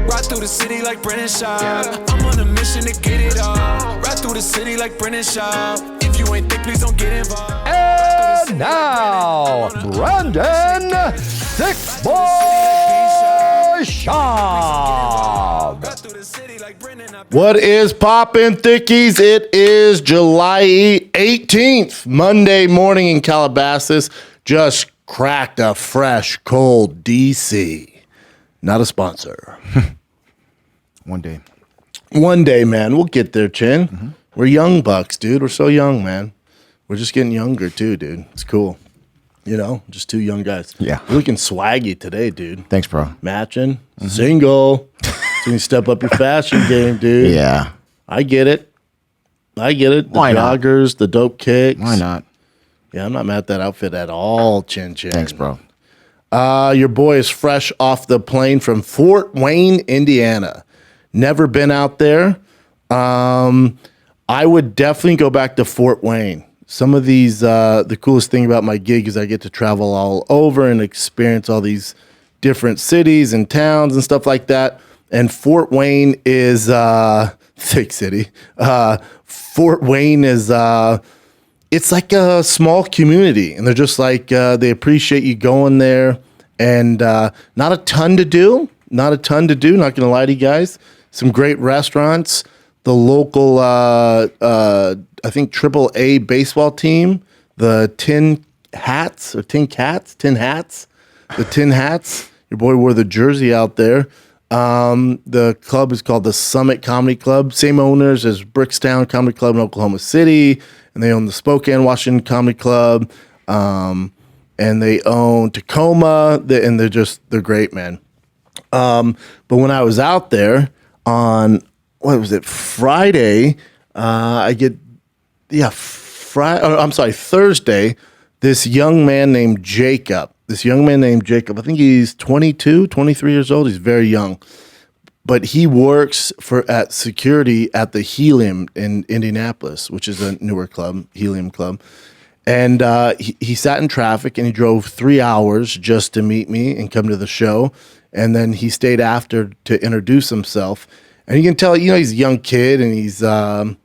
Ride through the city like Brennan Schaub. I'm on a mission to get it all. Ride through the city like Brennan Schaub. If you ain't thick, please don't get involved. And now, Brandon Thick Boy Schaub. What is poppin', thickies? It is July 18th, Monday morning in Calabasas. Just cracked a fresh, cold DC. Not a sponsor. One day. One day, man. We'll get there, Chin. Mm-hmm. We're young bucks, dude. We're so young, man. We're just getting younger, too, dude. It's cool. You know, just two young guys. Yeah. You're looking swaggy today, dude. Thanks, bro. Matching. Single. So you step up your fashion game, dude. Yeah. I get it. The Why joggers, the dope kicks. Why not? Yeah, I'm not mad at that outfit at all, Chin Chin. Thanks, bro. Your boy is fresh off the plane from Fort Wayne, Indiana. Never been out there. I would definitely go back to Fort Wayne. Some of these, the coolest thing about my gig is I get to travel all over and experience all these different cities and towns and stuff like that. And Fort Wayne is thick city. Fort Wayne is it's like a small community, and they're just like they appreciate you going there. And not a ton to do. Not gonna lie to you guys. Some great restaurants. The local, I think, AAA baseball team, the Tin Hats. The Tin Hats. Your boy wore the jersey out there. The club is called the Summit Comedy Club. Same owners as Brickstown Comedy Club in Oklahoma City, and they own the Spokane, Washington Comedy Club, and they own Tacoma, and they're great, man. But when I was out there on, Friday, Thursday, this young man named Jacob, I think he's 22, 23 years old. He's very young, but he works at security at the Helium in Indianapolis, which is a newer club, Helium Club. And he sat in traffic and he drove 3 hours just to meet me and come to the show. And then he stayed after to introduce himself. And you can tell, he's a young kid, and he's, I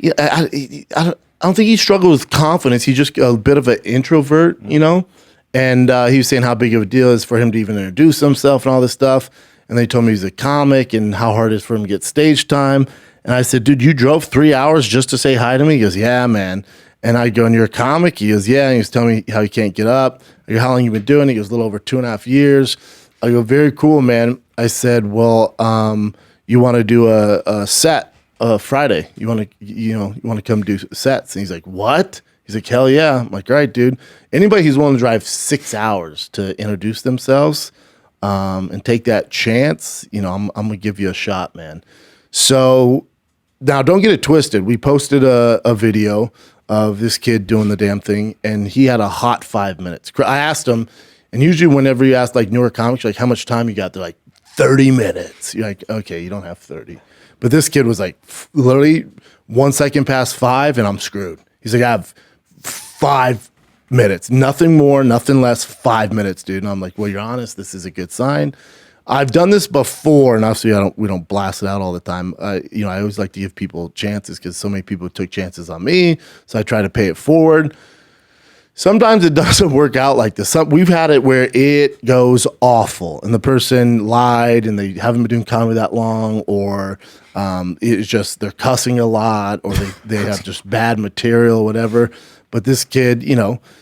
don't think he struggled with confidence. He's just a bit of an introvert, And he was saying how big of a deal it is for him to even introduce himself and all this stuff. And they told me he's a comic and how hard it is for him to get stage time. And I said, dude, you drove 3 hours just to say hi to me? He goes, yeah, man. And I go, and you're a comic? He goes, yeah. And he was telling me how he can't get up. I go, how long you been doing it? He goes, a little over 2.5 years. I go, very cool, man. I said, well, you want to do a set Friday? You want to come do sets? And he's like, what? He's like, hell yeah. I'm like, all right, dude. Anybody who's willing to drive 6 hours to introduce themselves and take that chance, I'm going to give you a shot, man. So now don't get it twisted. We posted a video of this kid doing the damn thing, and he had a hot 5 minutes. I asked him, and usually whenever you ask like newer comics, like how much time you got, they're like 30 minutes. You're like, okay, you don't have 30. But this kid was like literally 1 second past 5 and I'm screwed. He's like, I have 5 minutes, nothing more, nothing less, 5 minutes, dude. And I'm like, well, you're honest. This is a good sign. I've done this before, and obviously we don't blast it out all the time. I always like to give people chances because so many people took chances on me. So I try to pay it forward. Sometimes it doesn't work out like this. We've had it where it goes awful, and the person lied, and they haven't been doing comedy that long, or it's just they're cussing a lot, or they have just bad material, whatever. But this kid,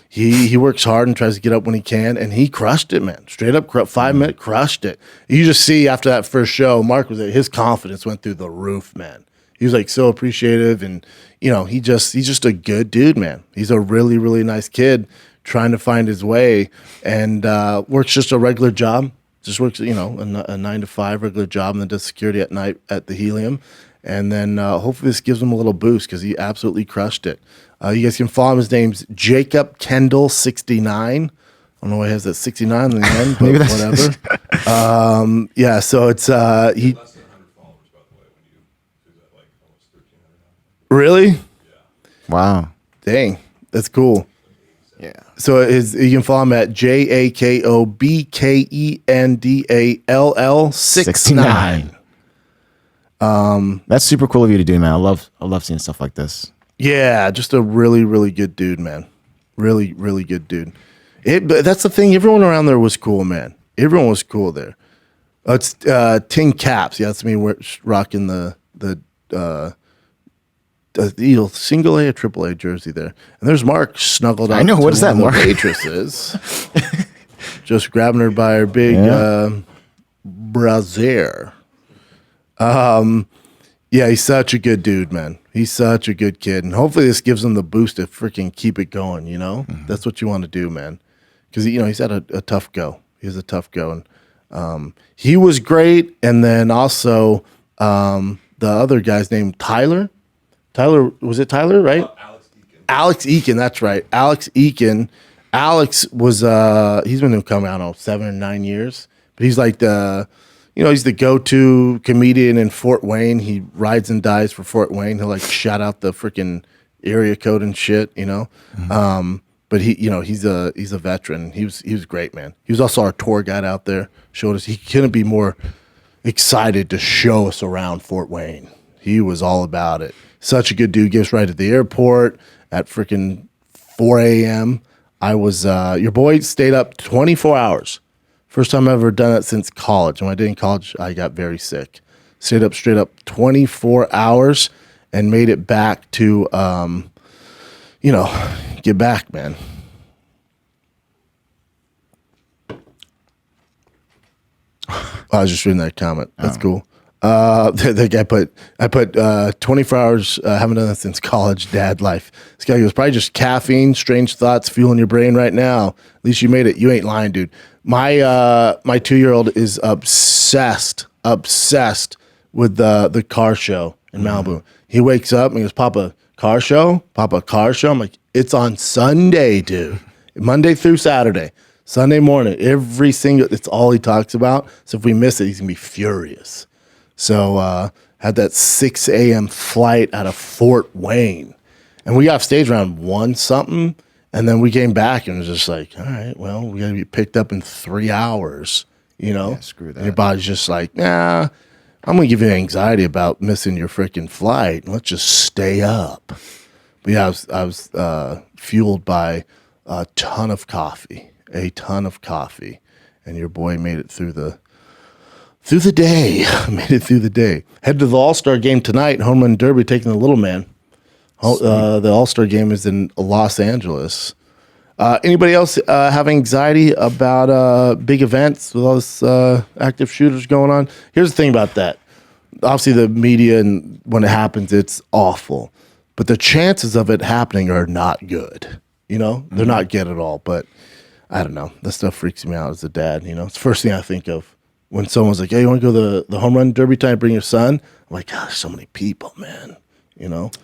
he works hard and tries to get up when he can, and he crushed it, man. Straight up, 5 minute, crushed it. You just see after that first show, Mark his confidence went through the roof, man. He was like so appreciative, and he's just a good dude, man. He's a really, really nice kid trying to find his way, and works just a regular job. Just works, a 9 to 5 regular job, and then does security at night at the Helium. And then hopefully this gives him a little boost because he absolutely crushed it. You guys can follow him. His name's Jakob Kendall 69. I don't know why he has that 69 in the end, but whatever. Yeah, so it's he. Really? Wow. Dang, that's cool. Yeah. So you can follow him at JAKOBKENDALL69. That's super cool of you to do, man. I love seeing stuff like this. Yeah, just a really, really good dude, man. Really, really good dude. But that's the thing. Everyone around there was cool, man. Everyone was cool there. It's Tin Caps. Yeah, that's me rocking the single A or triple A jersey there. And there's Mark snuggled up. I know. What is that, Mark? Waitresses. Just grabbing her by her big brassiere. Yeah, he's such a good dude, man. He's such a good kid. And hopefully this gives him the boost to freaking keep it going, you know? Mm-hmm. That's what you want to do, man. Because, he's had a tough go. He has a tough go. And he was great. And then also the other guy's named Tyler. Was it Tyler, right? Alex Eakin, that's right. Alex Eakin. Alex was, he's been coming out 7 or 9 years. But he's like he's the go-to comedian in Fort Wayne. He rides and dies for Fort Wayne. He'll shout out the freaking area code and shit, Mm-hmm. But he's a veteran. He was great, man. He was also our tour guide out there. Showed us he couldn't be more excited to show us around Fort Wayne. He was all about it. Such a good dude. Gave us right at the airport at freaking 4 a.m. Your boy stayed up 24 hours. First time I've ever done it since college. When I did in college, I got very sick. Stayed up straight up 24 hours and made it back to, get back, man. I was just reading that comment. That's cool. The guy I put 24 hours, haven't done that since college, dad life. This guy goes, probably just caffeine, strange thoughts fueling your brain right now. At least you made it. You ain't lying, dude. My 2-year-old is obsessed with the car show in Malibu. He wakes up and he goes, Papa, car show? Papa, car show? I'm like, it's on Sunday, dude. Monday through Saturday. Sunday morning, it's all he talks about. So if we miss it, he's going to be furious. So had that 6 a.m. flight out of Fort Wayne. And we got off stage around 1-something. And then we came back and it was just like, all right, well, we got to be picked up in 3 hours, Yeah, screw that. And your body's just like, nah, I'm going to give you anxiety about missing your freaking flight. Let's just stay up. But yeah, I was fueled by a ton of coffee. And your boy made it through the day. Head to the All-Star game tonight. Home Run Derby taking the little man. The All-Star game is in Los Angeles. Anybody else have anxiety about big events with all this active shooters going on? Here's the thing about that. Obviously, the media, and when it happens, it's awful. But the chances of it happening are not good. They're not good at all. But I don't know. That stuff freaks me out as a dad. It's the first thing I think of when someone's like, hey, you want to go to the home run derby time, bring your son? I'm like, gosh, so many people, man.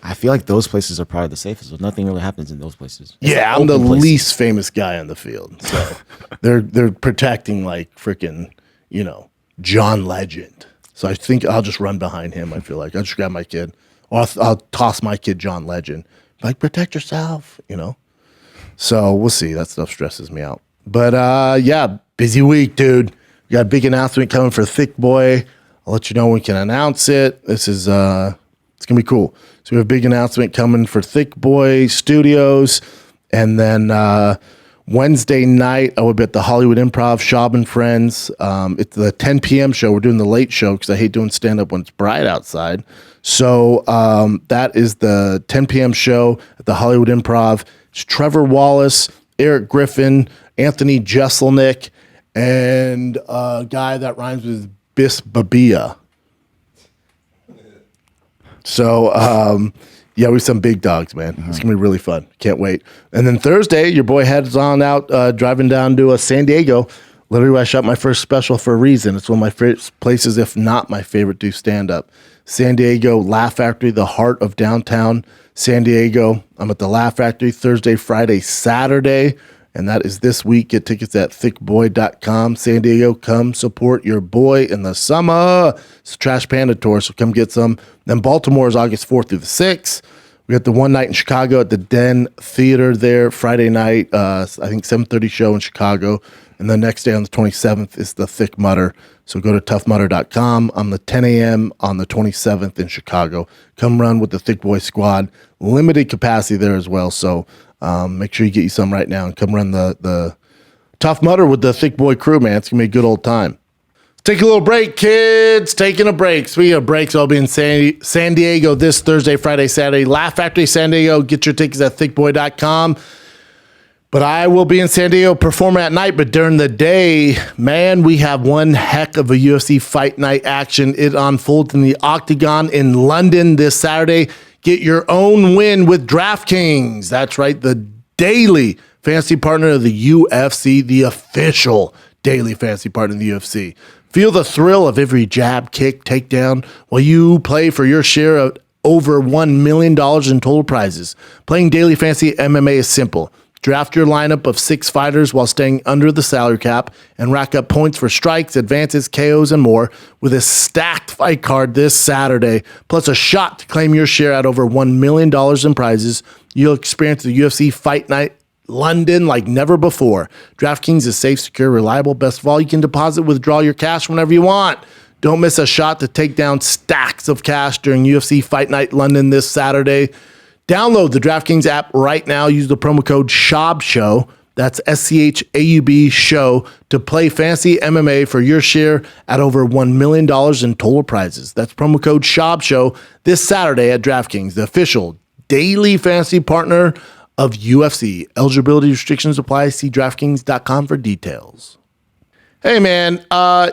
I feel like those places are probably the safest. So nothing really happens in those places. Yeah, I'm the least famous guy on the field. So they're protecting like freaking, John Legend. So I think I'll just run behind him. I feel like I'll just grab my kid. Or I'll toss my kid John Legend. Like, protect yourself, So we'll see. That stuff stresses me out. But yeah, busy week, dude. We got a big announcement coming for Thick Boy. I'll let you know when we can announce it. This is it's gonna be cool. So we have a big announcement coming for Thick Boy Studios, and then Wednesday night I will be at the Hollywood Improv, Schaub and Friends. It's the 10 p.m. show. We're doing the late show because I hate doing stand up when it's bright outside. So that is the 10 p.m. show at the Hollywood Improv. It's Trevor Wallace, Eric Griffin, Anthony Jeselnik, and a guy that rhymes with Bis Babia. So, yeah, we have some big dogs, man. It's going to be really fun. Can't wait. And then Thursday, your boy heads on out, driving down to San Diego. Literally where I shot my first special for a reason. It's one of my favorite places, if not my favorite, to stand up. San Diego, Laugh Factory, the heart of downtown San Diego. I'm at the Laugh Factory Thursday, Friday, Saturday. And that is this week. Get tickets at thickboy.com. San Diego, come support your boy in the summer. It's a Trash Panda tour, so come get some. Then Baltimore is August 4th through the 6th. We got the one night in Chicago at the Den Theater there, Friday night, I think 7:30 show in Chicago. And the next day on the 27th is the Thick Mudder. So go to toughmudder.com on the 10 a.m. on the 27th in Chicago. Come run with the Thick Boy Squad. Limited capacity there as well. So make sure you get you some right now and come run the Tough Mudder with the Thick Boy crew, man. It's going to be a good old time. Take a little break, kids. Taking a break. Speaking of breaks, I'll be in San Diego this Thursday, Friday, Saturday. Laugh Factory San Diego. Get your tickets at thickboy.com. But I will be in San Diego performing at night. But during the day, man, we have one heck of a UFC Fight Night action. It unfolds in the Octagon in London this Saturday. Get your own win with DraftKings. That's right, the daily fantasy partner of the UFC, the official daily fantasy partner of the UFC. Feel the thrill of every jab, kick, takedown while you play for your share of over $1 million in total prizes. Playing daily fantasy MMA is simple. Draft your lineup of 6 fighters while staying under the salary cap and rack up points for strikes, advances, KOs, and more with a stacked fight card this Saturday, plus a shot to claim your share at over $1 million in prizes. You'll experience the UFC Fight Night London like never before. DraftKings is safe, secure, reliable. Best of all, you can deposit, withdraw your cash whenever you want. Don't miss a shot to take down stacks of cash during UFC Fight Night London this Saturday. Download the DraftKings app right now. Use the promo code SCHAUB. That's SCHAUB show to play fantasy MMA for your share at over $1 million in total prizes. That's promo code SCHAUB this Saturday at DraftKings, the official daily fantasy partner of UFC. Eligibility restrictions apply. See DraftKings.com for details. Hey, man,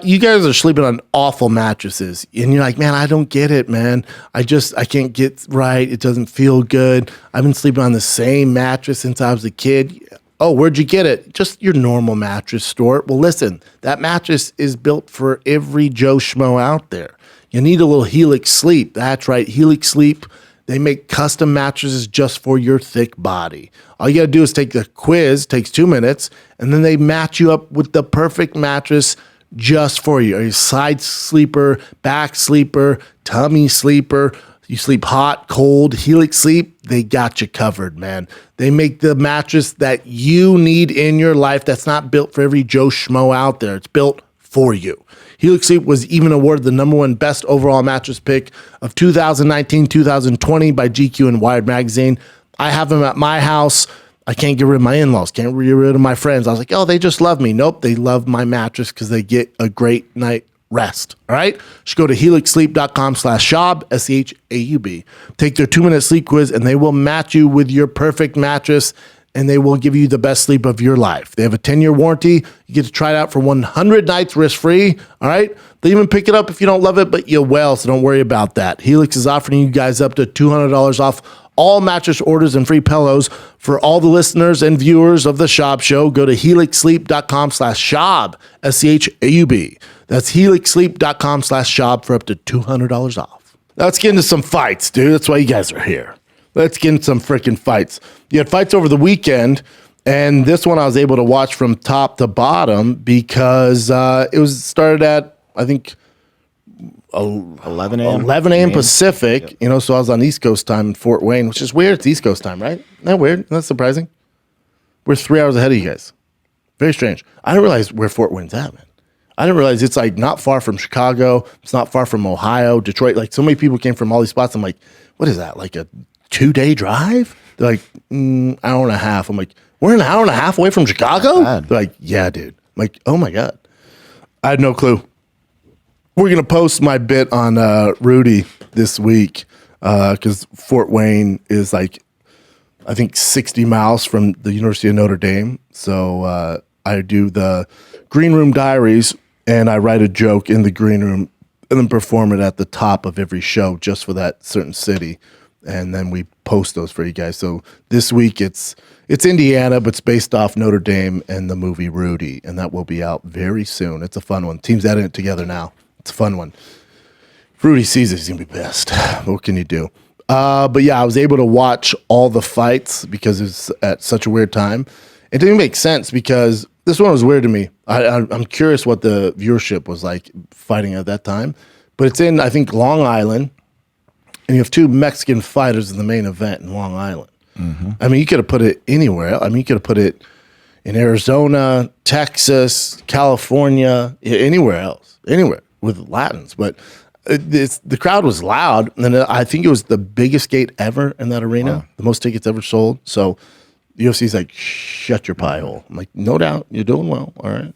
you guys are sleeping on awful mattresses. And you're like, man, I don't get it, man. I can't get right. It doesn't feel good. I've been sleeping on the same mattress since I was a kid. Oh, where'd you get it? Just your normal mattress store. Well, listen, that mattress is built for every Joe Schmo out there. You need a little Helix Sleep. That's right, Helix Sleep. They make custom mattresses just for your thick body. All you got to do is take the quiz, takes 2 minutes, and then they match you up with the perfect mattress just for you. Are you a side sleeper, back sleeper, tummy sleeper? You sleep hot, cold, Helix Sleep, they got you covered, man. They make the mattress that you need in your life that's not built for every Joe Schmo out there. It's built for you. Helix Sleep was even awarded the #1 best overall mattress pick of 2019-2020 by GQ and Wired magazine. I have them at my house. I can't get rid of my in-laws, can't get rid of my friends. I was like, oh, they just love me. Nope, they love my mattress because they get a great night rest. All right? Just go to helixsleep.com/Schaub, SCHAUB. Take their 2-minute sleep quiz and they will match you with your perfect mattress and they will give you the best sleep of your life. They have a 10-year warranty. You get to try it out for 100 nights risk-free, all right? They even pick it up if you don't love it, but you will, so don't worry about that. Helix is offering you guys up to $200 off all mattress orders and free pillows for all the listeners and viewers of the Schaub Show. Go to helixsleep.com/Schaub, SCHAUB. That's helixsleep.com/Schaub for up to $200 off. Now let's get into some fights, dude. That's why you guys are here. Let's get into some freaking fights. You had fights over the weekend, and this one I was able to watch from top to bottom because it was started at, I think, 11 a.m. 11 a.m. Pacific, yep. So I was on East Coast time in Fort Wayne, which is weird. It's East Coast time, right? Isn't that weird? Isn't that surprising? We're 3 hours ahead of you guys. Very strange. I didn't realize where Fort Wayne's at, man. I didn't realize it's like not far from Chicago. It's not far from Ohio, Detroit. Like so many people came from all these spots. I'm like, what is that? Like a 2-day drive? They're like, hour and a half. I'm like, we're an hour and a half away from Chicago? They're like, yeah, dude. I'm like, oh my God. I had no clue. We're going to post my bit on Rudy this week because Fort Wayne is like, I think 60 miles from the University of Notre Dame. So I do the Green Room Diaries and I write a joke in the green room and then perform it at the top of every show just for that certain city. And then we post those for you guys. So this week it's Indiana, but it's based off Notre Dame and the movie Rudy. And that will be out very soon. It's a fun one. Team's editing it together now. It's a fun one. If Rudy sees it, he's going to be pissed. What can you do? But yeah, I was able to watch all the fights because it's at such a weird time. It didn't make sense because this one was weird to me. I'm curious what the viewership was like fighting at that time. But it's in, I think, Long Island. and you have 2 Mexican fighters in the main event in Long Island. I mean, you could have put it anywhere. I mean, you could have put it in Arizona, Texas, California, anywhere else, anywhere with Latins. But the crowd was loud, and I think it was the biggest gate ever in that arena, the most tickets ever sold. So the UFC's like, shut your pie hole. I'm like, no doubt, you're doing well. All right.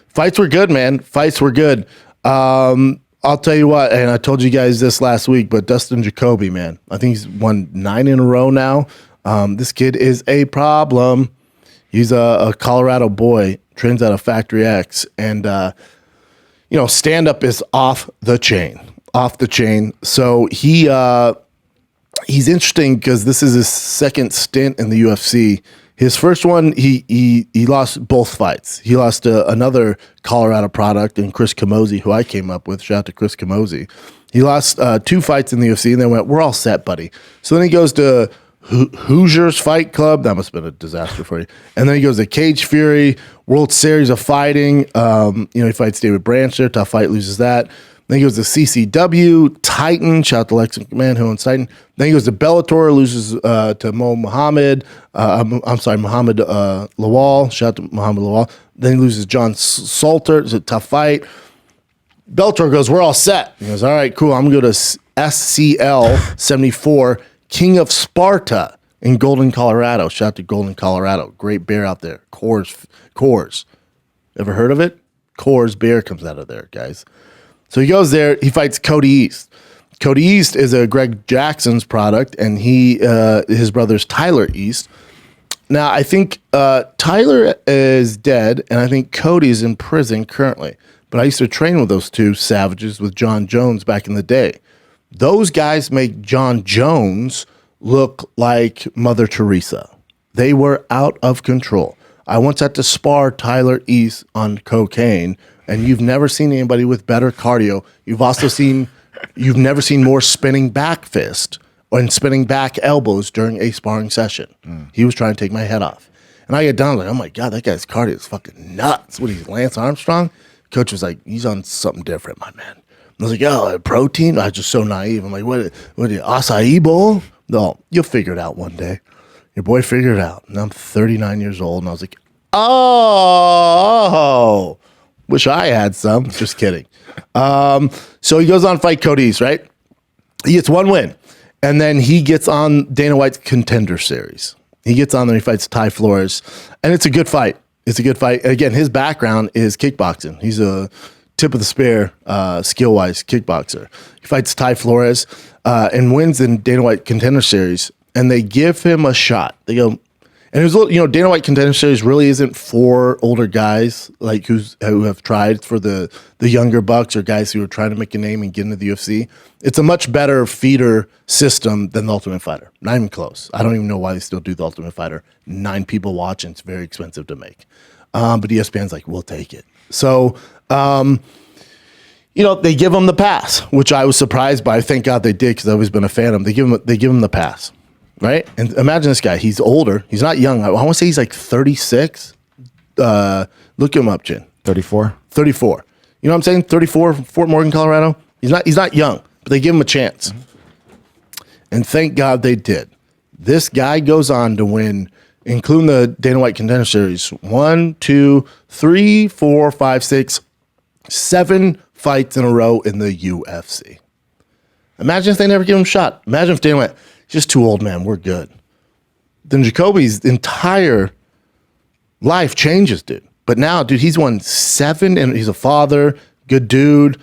Fights were good, man. Fights were good. I'll tell you what, and I told you guys this last week, but Dustin Jacoby, man, I think he's won 9 in a row now. This kid is a problem. He's a Colorado boy, trains out of Factory X, and stand-up is off the chain. So he's interesting because this is his second stint in the UFC. His first one, he lost both fights. He lost to another Colorado product in Chris Camozzi, who I came up with. Shout out to Chris Camozzi. He lost 2 fights in the UFC, and then went, we're all set, buddy. So then he goes to Hoosiers Fight Club. That must have been a disaster for you. And then he goes to Cage Fury, World Series of Fighting. He fights David Branch there. Tough fight, loses that. Then he goes to CCW, Titan. Shout out to Lex McMahon, who owns Titan. Then he goes to Bellator, loses to Mohammed Lawal. Shout out to Mohammed Lawal. Then he loses John Salter. It's a tough fight. Bellator goes, we're all set. He goes, all right, cool. I'm going to go to SCL 74, King of Sparta in Golden, Colorado. Shout out to Golden, Colorado. Great beer out there. Coors. Ever heard of it? Coors beer comes out of there, guys. So he goes there. He fights Cody East. Cody East is a Greg Jackson's product, and his brother's Tyler East. Now, I think Tyler is dead, and I think Cody's in prison currently. But I used to train with those 2 savages with John Jones back in the day. Those guys make John Jones look like Mother Teresa. They were out of control. I once had to spar Tyler East on cocaine, and you've never seen anybody with better cardio. You've never seen more spinning back fist and spinning back elbows during a sparring session. He was trying to take my head off. And I get down like, oh my God, that guy's cardio is fucking nuts. What, he's Lance Armstrong? Coach was like, he's on something different, my man. I was like, oh, protein? I was just so naive. I'm like, what acai bowl? No, you'll figure it out one day. Your boy figured it out. And I'm 39 years old, and I was like, oh, wish I had some. Just kidding. So he goes on to fight Cody East, right? He gets 1 win. And then he gets on Dana White's Contender Series. He gets on there, he fights Ty Flores. And it's a good fight. Again, his background is kickboxing. He's a tip of the spear, skill-wise kickboxer. He fights Ty Flores and wins in Dana White Contender Series. And they give him a shot. They go, and it was a little, Dana White Contender Series really isn't for older guys like who have tried, for the younger bucks or guys who are trying to make a name and get into the UFC. It's a much better feeder system than the Ultimate Fighter. Not even close. I don't even know why they still do the Ultimate Fighter. 9 people watch, and it's very expensive to make. But ESPN's like, we'll take it. So, they give him the pass, which I was surprised by. Thank God they did, because I've always been a fan of them. They give him the pass. Right? And imagine this guy. He's older. He's not young. I want to say he's like 36. Look him up, Jin. 34. 34. You know what I'm saying? 34, Fort Morgan, Colorado. He's not young, but they give him a chance. And thank God they did. This guy goes on to win, including the Dana White Contender Series, 1, 2, 3, 4, 5, 6, 7 fights in a row in the UFC. Imagine if they never give him a shot. Imagine if Dana went, just too old, man. We're good. Then Jacoby's entire life changes, dude. But now, dude, he's won 7, and he's a father, good dude,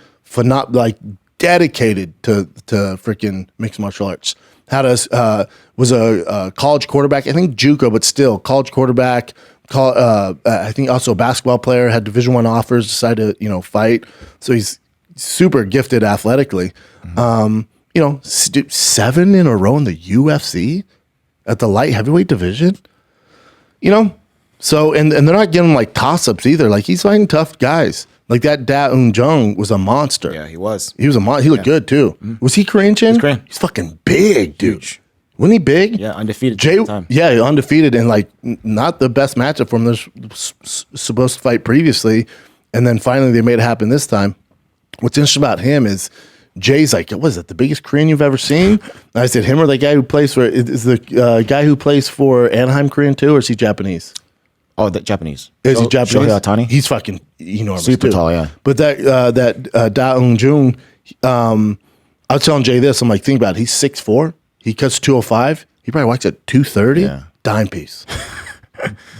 dedicated to freaking mixed martial arts. Was a college quarterback, I think JUCO, but still college quarterback. I think also a basketball player, had Division I offers, decided to fight. So he's super gifted athletically. 7 in a row in the UFC at the light heavyweight division, so, and they're not giving him like toss-ups either. Like, he's fighting tough guys. Like that Da Un Jung was a monster. Yeah, he was. He was a monster. He looked good too. Mm-hmm. Was he Korean, Chin? He's Korean. He's fucking big, dude. Huge. Wasn't he big? Yeah, undefeated at the time. Yeah, undefeated, and like not the best matchup for him. They're supposed to fight previously, and then finally they made it happen this time. What's interesting about him is Jay's like, what is it, the biggest Korean you've ever seen? And I said, him or the guy who plays for, is the guy who plays for Anaheim Korean too, or is he Japanese? Oh, the Japanese. Is he Japanese? Shohei Ohtani? He's fucking enormous. Super too. tall, yeah. But that Da Eun-jung, I was telling Jay this, I'm like, think about it. He's 6'4", he cuts 205, he probably walks at 230, dime piece.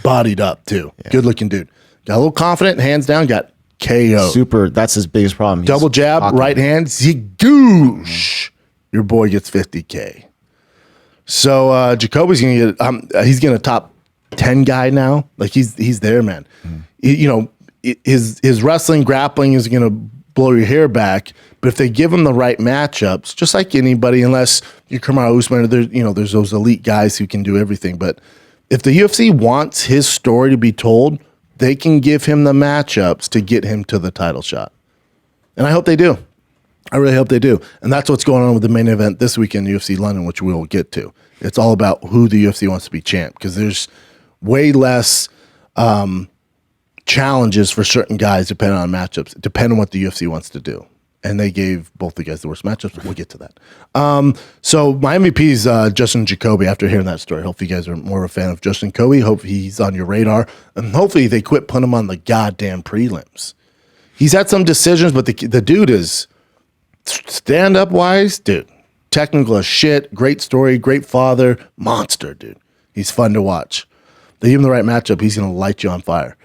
Bodied up too. Yeah. Good looking dude. Got a little confident, hands down, got KO. Super, that's his biggest problem. Double jab, right hand, zigoosh. Your boy gets 50K. So Jacoby's gonna get, he's gonna top 10 guy now. Like he's there, man. His wrestling, grappling is gonna blow your hair back. But if they give him the right matchups, just like anybody, unless you're Kamaru Usman, there's those elite guys who can do everything. But if the UFC wants his story to be told, they can give him the matchups to get him to the title shot. And I hope they do. I really hope they do. And that's what's going on with the main event this weekend, UFC London, which we will get to. It's all about who the UFC wants to be champ, because there's way less challenges for certain guys depending on matchups, depending on what the UFC wants to do. And they gave both the guys the worst matchups. We'll get to that. So my MVP is Justin Jacoby. After hearing that story, hopefully you guys are more of a fan of Justin Jacoby. Hope he's on your radar. And hopefully they quit putting him on the goddamn prelims. He's had some decisions, but the dude is stand-up wise, dude. Technical as shit. Great story. Great father. Monster, dude. He's fun to watch. They give him the right matchup, he's going to light you on fire.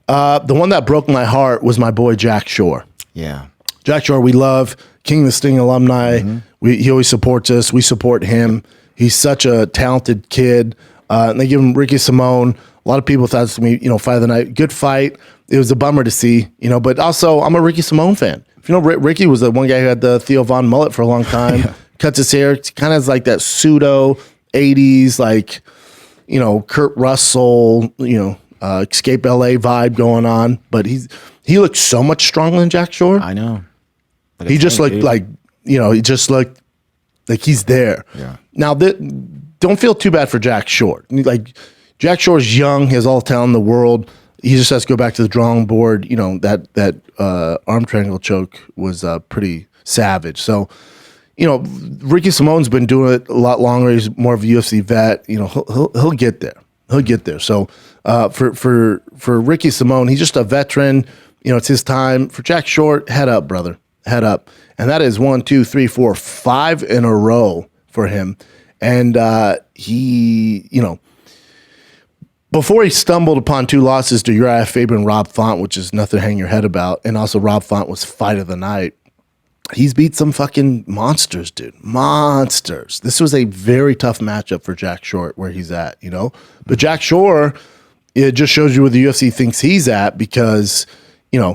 The one that broke my heart was my boy Jack Shore. Yeah. Jack Shore, we love. King of the Sting alumni. He always supports us. We support him. He's such a talented kid. And they give him Ricky Simone. A lot of people thought this was going to be, fight of the night. Good fight. It was a bummer to see, but also I'm a Ricky Simone fan. If you know, Ricky was the one guy who had the Theo Von mullet for a long time. Cuts his hair. Kind of has like that pseudo 80s, like, Kurt Russell, Escape LA vibe going on. But he looked so much stronger than Jack Shore. I know. He just looked like, he just looked like he's there. Yeah. Now, don't feel too bad for Jack Shore. Like, Jack Shore's young. He has all the talent in the world. He just has to go back to the drawing board. That arm triangle choke was pretty savage. So, Ricky Simone's been doing it a lot longer. He's more of a UFC vet. He'll get there. He'll get there. So, for Ricky Simone, he's just a veteran. It's his time. For Jack Shore, head up, brother. Head up. And that is 1, 2, 3, 4, 5 in a row for him. And he, before he stumbled upon 2 losses to Uriah Faber and Rob Font, which is nothing to hang your head about, and also Rob Font was fight of the night, he's beat some fucking monsters, dude. Monsters. This was a very tough matchup for Jack Shore where he's at, But Jack Shore, it just shows you where the UFC thinks he's at, because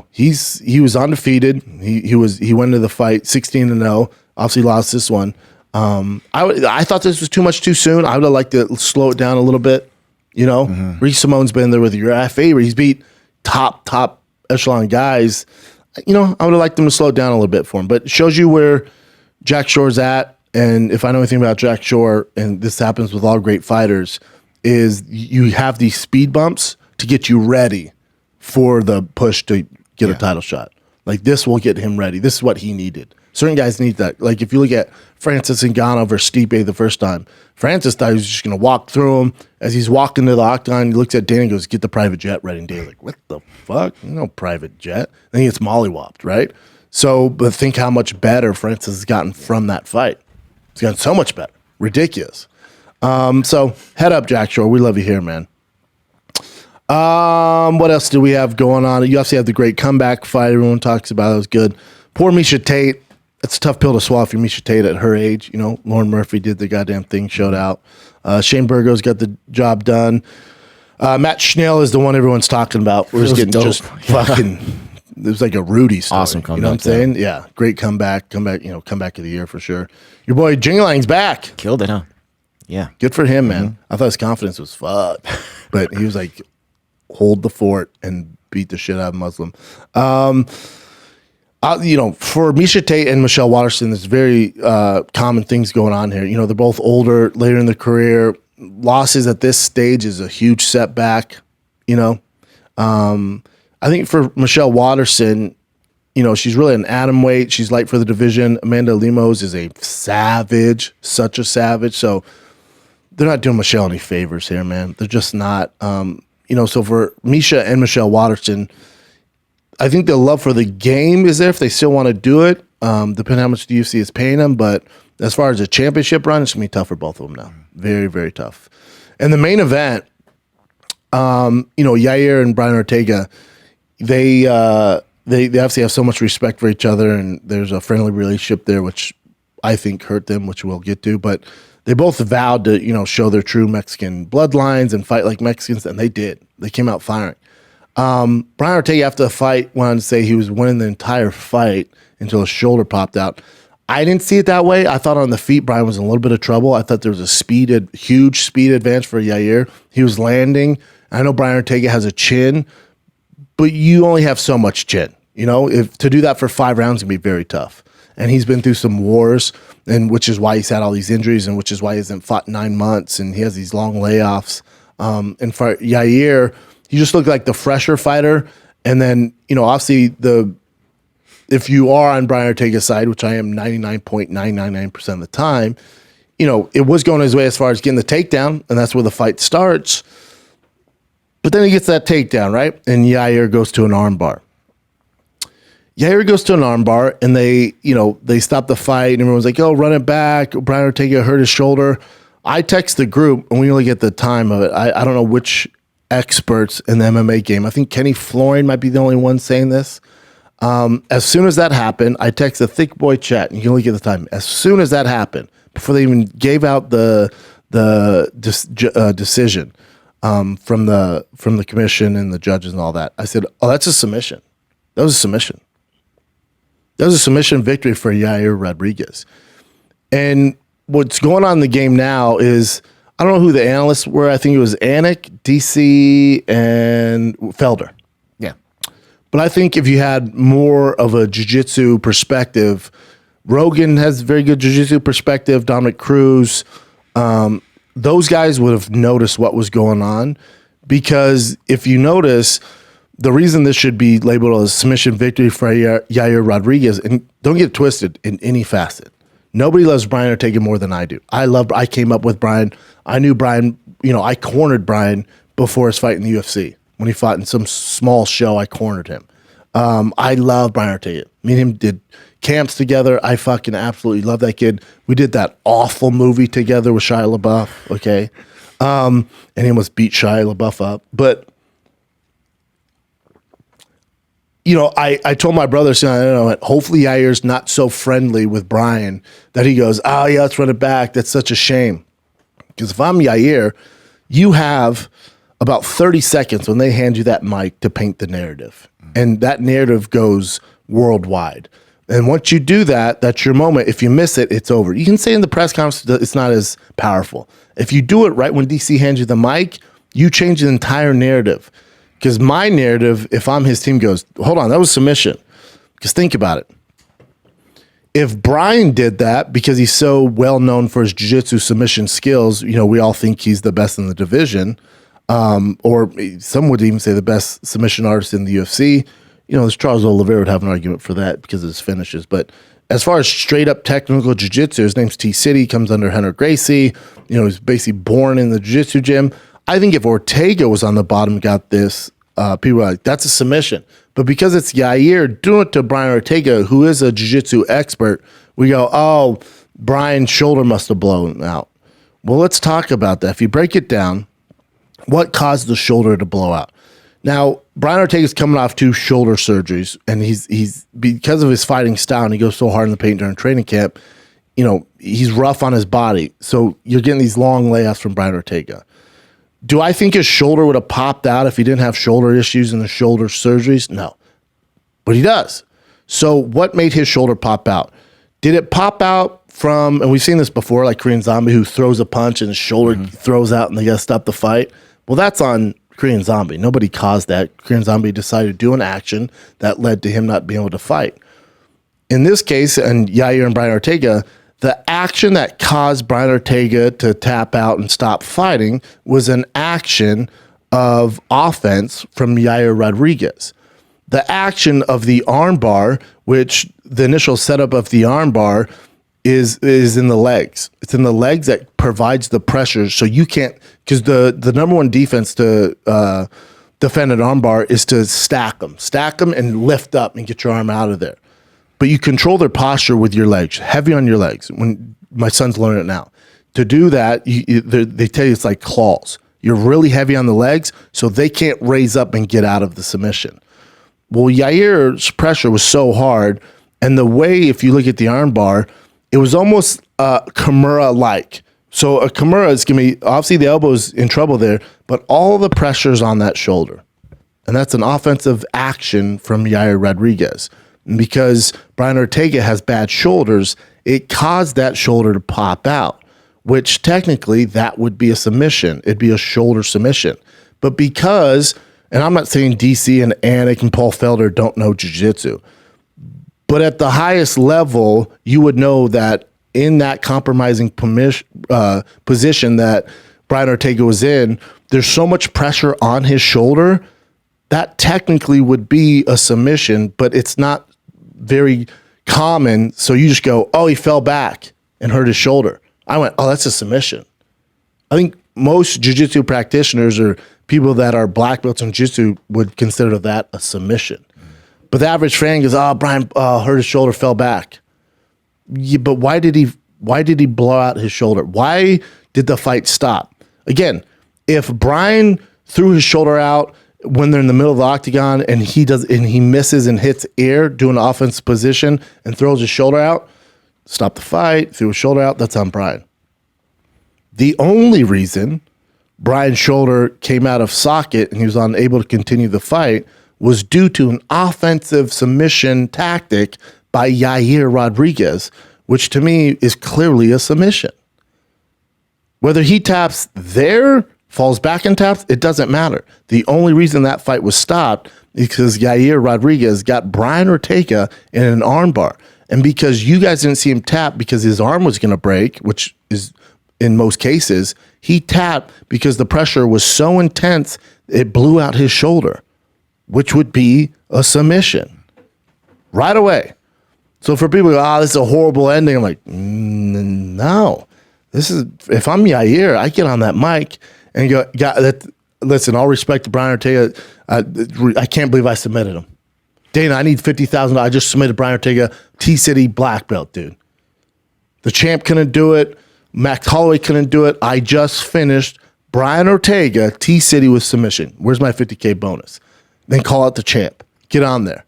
he was undefeated. He went into the fight 16-0. Obviously lost this one. I thought this was too much too soon. I would have liked to slow it down a little bit. Ricky Simone's been there with Uriah Faber. He's beat top echelon guys. I would have liked them to slow it down a little bit for him. But it shows you where Jack Shore's at. And if I know anything about Jack Shore, and this happens with all great fighters, is you have these speed bumps to get you ready for the push to get a title shot. Like, this will get him ready. This is what he needed. Certain guys need that. Like, if you look at Francis Ngannou versus Stipe the first time, Francis thought he was just going to walk through him. As he's walking to the octagon, he looks at Dana and goes, get the private jet ready. And Dana's like, what the fuck? No private jet. Then he gets mollywopped, right? So, but think how much better Francis has gotten from that fight. He's gotten so much better. Ridiculous. So, head up, Jack Shore. We love you here, man. What else do we have going on? You also have the great comeback fight everyone talks about. It was good. Poor Miesha Tate. It's a tough pill to swallow for Miesha Tate at her age. Lauren Murphy did the goddamn thing, showed out. Shane Burgos got the job done. Matt Schnell is the one everyone's talking about. We're just getting dope. just fucking. It was like a Rudy story. Awesome comeback. You know what I'm saying? Yeah, great comeback. Comeback of the year for sure. Your boy Jinglang's back. Killed it, huh? Yeah. Good for him, man. I thought his confidence was fucked, but he was like, hold the fort and beat the shit out of Muslim. For Miesha Tate and Michelle Waterson, there's very common things going on here. They're both older, later in their career. Losses at this stage is a huge setback. I think for Michelle Waterson, she's really an atom weight. She's light for the division. Amanda Lemos is a savage, such a savage. So they're not doing Michelle any favors here, man. They're just not. So for Misha and Michelle Waterson, I think the love for the game is there if they still want to do it, depending how much the UFC is paying them. But as far as a championship run, it's going to be tough for both of them now. Very, very tough. And the main event, Yair and Brian Ortega, they obviously have so much respect for each other, and there's a friendly relationship there, which I think hurt them, which we'll get to. But they both vowed to, show their true Mexican bloodlines and fight like Mexicans, and they did. They came out firing. Brian Ortega, after the fight, went on to say he was winning the entire fight until his shoulder popped out. I didn't see it that way. I thought on the feet, Brian was in a little bit of trouble. I thought there was a huge speed advantage for Yair. He was landing. I know Brian Ortega has a chin, but you only have so much chin. If to do that for 5 rounds can be very tough. And he's been through some wars, and which is why he's had all these injuries, and which is why he hasn't fought 9 months, and he has these long layoffs. And for Yair, he just looked like the fresher fighter. And then, obviously if you are on Brian Ortega's side, which I am 99.999% of the time, it was going his way as far as getting the takedown, and that's where the fight starts. But then he gets that takedown, right? And Yair goes to an armbar. And they stop the fight, and everyone's like, oh, run it back. Brian Ortega hurt his shoulder. I text the group, and we only get the time of it. I don't know which experts in the MMA game. I think Kenny Florian might be the only one saying this. As soon as that happened, I text the Thick Boy chat, and you can only get the time. As soon as that happened, before they even gave out the decision from the commission and the judges and all that, I said, oh, that's a submission. That was a submission. That was a submission victory for Yair Rodriguez. And what's going on in the game now is, I don't know who the analysts were. I think it was Anik, DC, and Felder. Yeah. But I think if you had more of a jiu-jitsu perspective, Rogan has very good jiu-jitsu perspective, Dominic Cruz, those guys would have noticed what was going on. Because if you notice, the reason this should be labeled as submission victory for Yair Rodriguez, and don't get it twisted in any facet. Nobody loves Brian Ortega more than I do. I came up with Brian. I knew Brian, I cornered Brian before his fight in the UFC. When he fought in some small show, I cornered him. I love Brian Ortega. Me and him did camps together. I fucking absolutely love that kid. We did that awful movie together with Shia LaBeouf, okay? And he almost beat Shia LaBeouf up. But I told my brother, hopefully Yair's not so friendly with Brian that he goes, oh, yeah, let's run it back. That's such a shame. Because if I'm Yair, you have about 30 seconds when they hand you that mic to paint the narrative. And that narrative goes worldwide. And once you do that, that's your moment. If you miss it, it's over. You can say in the press conference that it's not as powerful. If you do it right when DC hands you the mic, you change the entire narrative. Because my narrative, if I'm his team, goes, hold on, that was submission. Because think about it. If Brian did that because he's so well known for his jiu-jitsu submission skills, we all think he's the best in the division, or some would even say the best submission artist in the UFC. This Charles Oliveira would have an argument for that because of his finishes. But as far as straight up technical jiu-jitsu, his name's T-City, comes under Henry Gracie. He's basically born in the jiu-jitsu gym. I think if Ortega was on the bottom and got this, people are like, that's a submission. But because it's Yair doing it to Brian Ortega, who is a jiu-jitsu expert, we go, oh, Brian's shoulder must have blown out. Well, let's talk about that. If you break it down, what caused the shoulder to blow out? Now, Brian Ortega's coming off 2 shoulder surgeries, and he's because of his fighting style, and he goes so hard in the paint during training camp, he's rough on his body. So you're getting these long layoffs from Brian Ortega. Do I think his shoulder would have popped out if he didn't have shoulder issues and the shoulder surgeries? No. But he does. So what made his shoulder pop out? Did it pop out from, and we've seen this before, like Korean Zombie, who throws a punch and his shoulder throws out and they got to stop the fight? Well, that's on Korean Zombie. Nobody caused that. Korean Zombie decided to do an action that led to him not being able to fight. In this case, and Yair and Brian Ortega, the action that caused Brian Ortega to tap out and stop fighting was an action of offense from Yair Rodriguez. The action of the armbar, which the initial setup of the armbar is in the legs. It's in the legs that provides the pressure. So you can't, because the number one defense to defend an armbar is to stack them and lift up and get your arm out of there. But you control their posture with your legs, heavy on your legs. When my son's learning it now. To do that, they tell you it's like claws. You're really heavy on the legs, so they can't raise up and get out of the submission. Well, Yair's pressure was so hard, and the way, if you look at the armbar, it was almost Kimura-like. So a Kimura is going to be, obviously the elbow's in trouble there, but all the pressure's on that shoulder. And that's an offensive action from Yair Rodriguez. And because Brian Ortega has bad shoulders, it caused that shoulder to pop out, which technically that would be a submission. It'd be a shoulder submission. But because, and I'm not saying DC and Anik and Paul Felder don't know jiu-jitsu, but at the highest level, you would know that in that compromising position that Brian Ortega was in, there's so much pressure on his shoulder that technically would be a submission, but it's not very common. So you just go, oh, he fell back and hurt his shoulder. I went, oh, that's a submission. I think most jiu-jitsu practitioners or people that are black belts in jiu-jitsu would consider that a submission. But the average fan goes, oh, Brian hurt his shoulder, fell back. Yeah, but why did he blow out his shoulder? Why did the fight stop? Again, if Brian threw his shoulder out when they're in the middle of the octagon and he misses and hits air doing an offensive position and throws his shoulder out, stop the fight, threw his shoulder out, that's on Brian. The only reason Brian's shoulder came out of socket and he was unable to continue the fight was due to an offensive submission tactic by Yair Rodriguez, which to me is clearly a submission. Whether he taps there, falls back and taps, it doesn't matter. The only reason that fight was stopped is because Yair Rodriguez got Brian Ortega in an armbar. And because you guys didn't see him tap because his arm was going to break, which is in most cases, he tapped because the pressure was so intense, it blew out his shoulder, which would be a submission right away. So for people, this is a horrible ending. I'm like, no. This is, if I'm Yair, I get on that mic and go, listen, all respect to Brian Ortega, I can't believe I submitted him. Dana, I need $50,000. I just submitted Brian Ortega, T-City black belt, dude. The champ couldn't do it. Max Holloway couldn't do it. I just finished Brian Ortega, T-City with submission. Where's my $50K bonus? Then call out the champ. Get on there.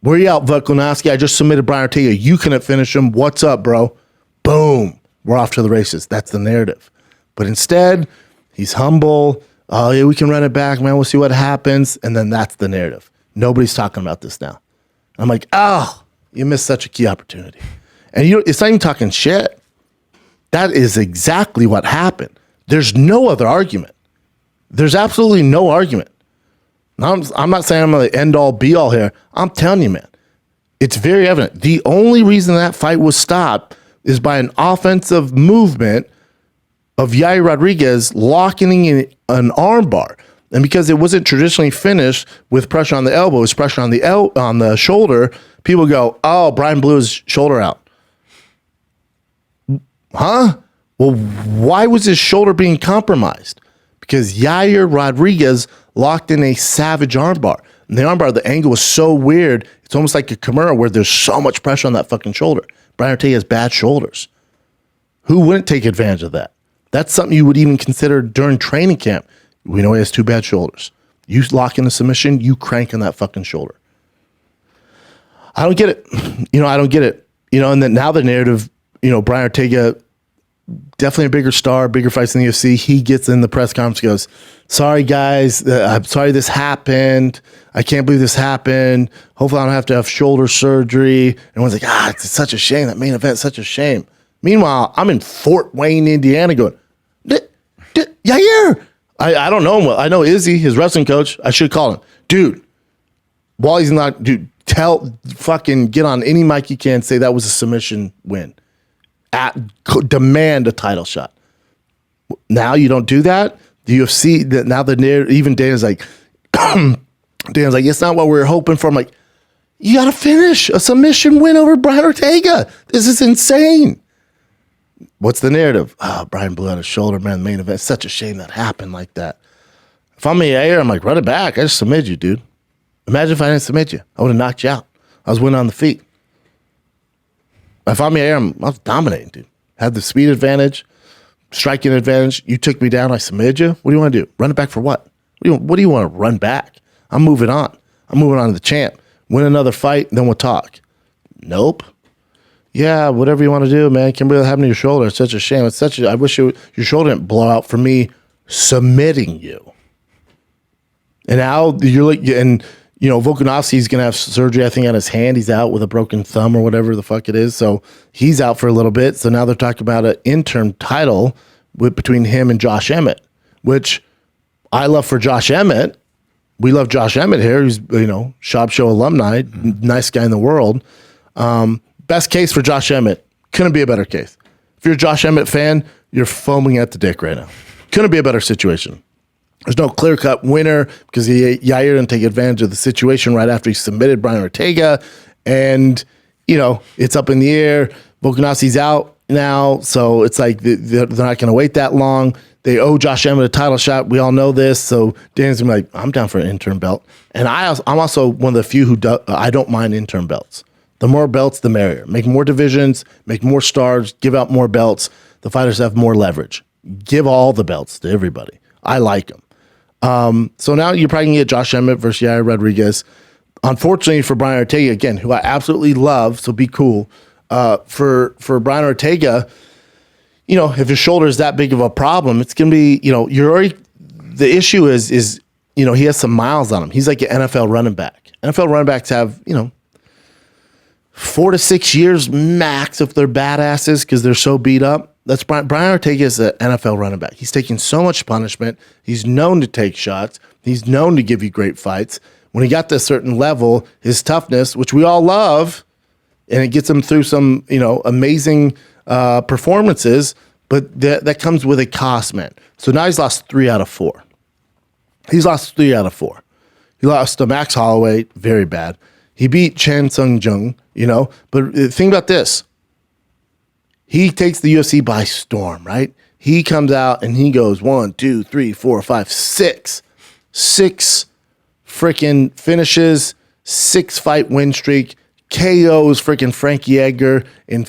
Where you out, Volkanovski? I just submitted Brian Ortega. You couldn't finish him. What's up, bro? Boom. We're off to the races. That's the narrative. But instead, he's humble. Oh, yeah, we can run it back, man. We'll see what happens. And then that's the narrative. Nobody's talking about this now. I'm like, you missed such a key opportunity. And it's not even talking shit. That is exactly what happened. There's no other argument. There's absolutely no argument. Now, I'm not saying I'm the end-all, be-all here. I'm telling you, man, it's very evident. The only reason that fight was stopped is by an offensive movement of Yair Rodriguez locking in an armbar. And because it wasn't traditionally finished with pressure on the elbow, it was pressure on the shoulder, people go, oh, Brian blew his shoulder out. Huh? Well, why was his shoulder being compromised? Because Yair Rodriguez locked in a savage armbar. And the armbar, the angle was so weird, it's almost like a Kimura where there's so much pressure on that fucking shoulder. Brian Ortega has bad shoulders. Who wouldn't take advantage of that? That's something you would even consider during training camp. We know he has two bad shoulders. You lock in a submission, you crank on that fucking shoulder. I don't get it. I don't get it. And then now the narrative, Brian Ortega, definitely a bigger star, bigger fights in the UFC. He gets in the press conference, goes, sorry guys, I'm sorry this happened. I can't believe this happened. Hopefully I don't have to have shoulder surgery. Everyone's like, it's such a shame. That main event, such a shame. Meanwhile, I'm in Fort Wayne, Indiana going, Yair. I don't know him well. I know Izzy, his wrestling coach. I should call him. Dude, while he's not, fucking get on any mic you can, say that was a submission win. Demand a title shot. Now you don't do that. The UFC, now the narrative, even Dana's like, Dan's like, it's not what we were hoping for. I'm like, you got to finish a submission win over Brian Ortega. This is insane. What's the narrative? Oh, Brian blew out his shoulder, man. The main event. Such a shame that happened like that. If I'm Yair, I'm like, run it back. I just submitted you, dude. Imagine if I didn't submit you. I would have knocked you out. I was winning on the feet. If I'm Yair, I was dominating, dude. Had the speed advantage, striking advantage. You took me down. I submitted you. What do you want to do? Run it back for what? What do you want to run back? I'm moving on. I'm moving on to the champ. Win another fight, then we'll talk. Nope. Yeah, whatever you want to do, man. Can't believe what happened to your shoulder. It's such a shame. I wish your shoulder didn't blow out for me submitting you. And now you're like, and you know, Volkanovski's going to have surgery, I think, on his hand. He's out with a broken thumb or whatever the fuck it is. So he's out for a little bit. So now they're talking about an interim title between him and Josh Emmett, which I love for Josh Emmett. We love Josh Emmett here. He's, you know, Schaub Show alumni, nice guy in the world. Best case for Josh Emmett. Couldn't be a better case. If you're a Josh Emmett fan, you're foaming at the dick right now. Couldn't be a better situation. There's no clear-cut winner because Yair didn't take advantage of the situation right after he submitted Brian Ortega. And, you know, it's up in the air. Volkanovski's out now, so it's like they're not going to wait that long. They owe Josh Emmett a title shot. We all know this. So Dan's going to be like, I'm down for an interim belt. And I'm also one of the few who I don't mind interim belts. The more belts, the merrier. Make more divisions, make more stars, give out more belts. The fighters have more leverage. Give all the belts to everybody. I like them. So now you're probably going to get Josh Emmett versus Yair Rodriguez. Unfortunately for Brian Ortega, again, who I absolutely love, so be cool. For Brian Ortega, you know, if his shoulder is that big of a problem, it's going to be, you know, the issue is, you know, he has some miles on him. He's like an NFL running back. NFL running backs have, you know, 4 to 6 years max if they're badasses because they're so beat up. That's Brian Ortega is an NFL running back. He's taking so much punishment. He's known to take shots. He's known to give you great fights. When he got to a certain level, his toughness, which we all love, and it gets him through some, you know, amazing performances, but that comes with a cost, man. So now he's lost 3 out of 4. He's lost 3 out of 4. He lost to Max Holloway, very bad. He beat Chan Sung Jung, you know. But think about this. He takes the UFC by storm, right? He comes out and he goes 1, 2, 3, 4, 5, 6. 6 freaking finishes, 6 fight win streak, KOs freaking Frankie Edgar in,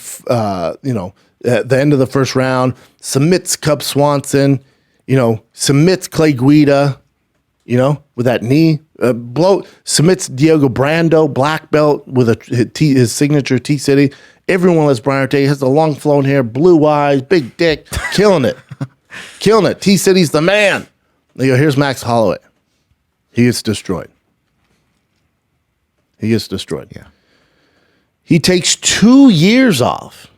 you know, at the end of the first round, submits Cub Swanson, you know, submits Clay Guida, you know, with that knee, submits Diego Brando, black belt with his signature T-City. Everyone lets Brian Ortega, has the long flowing hair, blue eyes, big dick, killing it. Killing it. T-City's the man. They go, here's Max Holloway. He gets destroyed. He gets destroyed. Yeah. He takes 2 years off.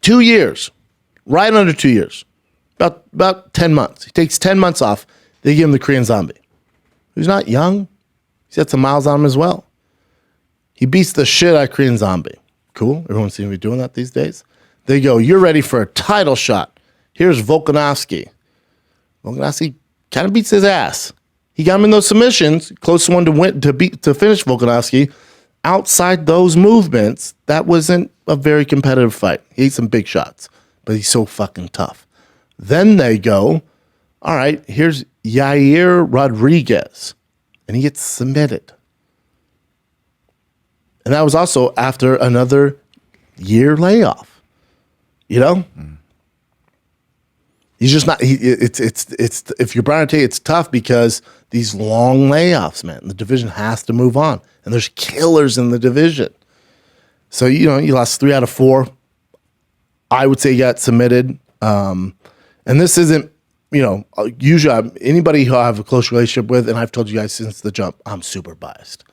2 years. Right under 2 years. About 10 months. He takes 10 months off. They give him the Korean Zombie. He's not young. He's got some miles on him as well. He beats the shit out of Korean Zombie. Cool. Everyone seems to be doing that these days. They go, you're ready for a title shot. Here's Volkanovski. Volkanovski kind of beats his ass. He got him in those submissions. Closest one to finish Volkanovski. Outside those movements, that wasn't a very competitive fight. He ate some big shots, but he's so fucking tough. Then they go, all right, here's Yair Rodriguez. And he gets submitted. And that was also after another year layoff. You know? He's just not. It's if you're Brian Ortega, it's tough because these long layoffs, man. The division has to move on, and there's killers in the division. So you know you lost 3 out of 4. I would say you got submitted, and this isn't. You know, usually anybody who I have a close relationship with, and I've told you guys since the jump, I'm super biased.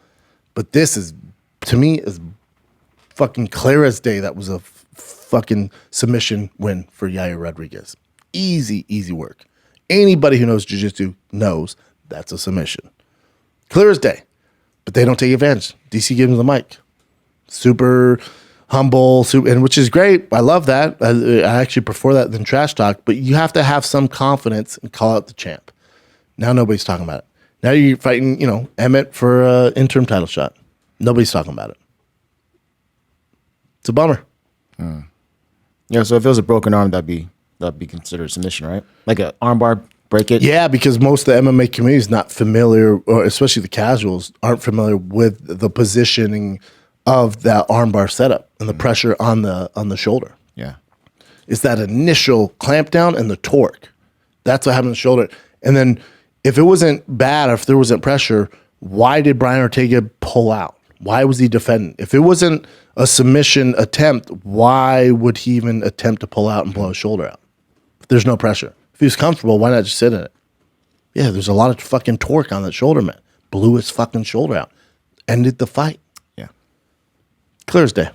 But this is, to me, is fucking clear as day. That was a fucking submission win for Yair Rodriguez. Easy work. Anybody who knows jiu-jitsu knows that's a submission. Clear as day. But they don't take advantage. DC gives them the mic. Super humble, and which is great. I love that. I actually prefer that than trash talk. But you have to have some confidence and call out the champ. Now nobody's talking about it. Now you're fighting, Emmett for an interim title shot. Nobody's talking about it. It's a bummer. Yeah, so if it was a broken arm, that'd be considered submission, right? Like an armbar, break it. Yeah, because most of the MMA community is not familiar, or especially the casuals, aren't familiar with the positioning of that armbar setup and the pressure on the shoulder. Yeah. It's that initial clamp down and the torque. That's what happened to the shoulder. And then if it wasn't bad, or if there wasn't pressure, why did Brian Ortega pull out? Why was he defending? If it wasn't a submission attempt, why would he even attempt to pull out and blow his shoulder out? If there's no pressure. If he was comfortable, why not just sit in it? Yeah, there's a lot of fucking torque on that shoulder, man. Blew his fucking shoulder out. Ended the fight. Yeah. Clear as day.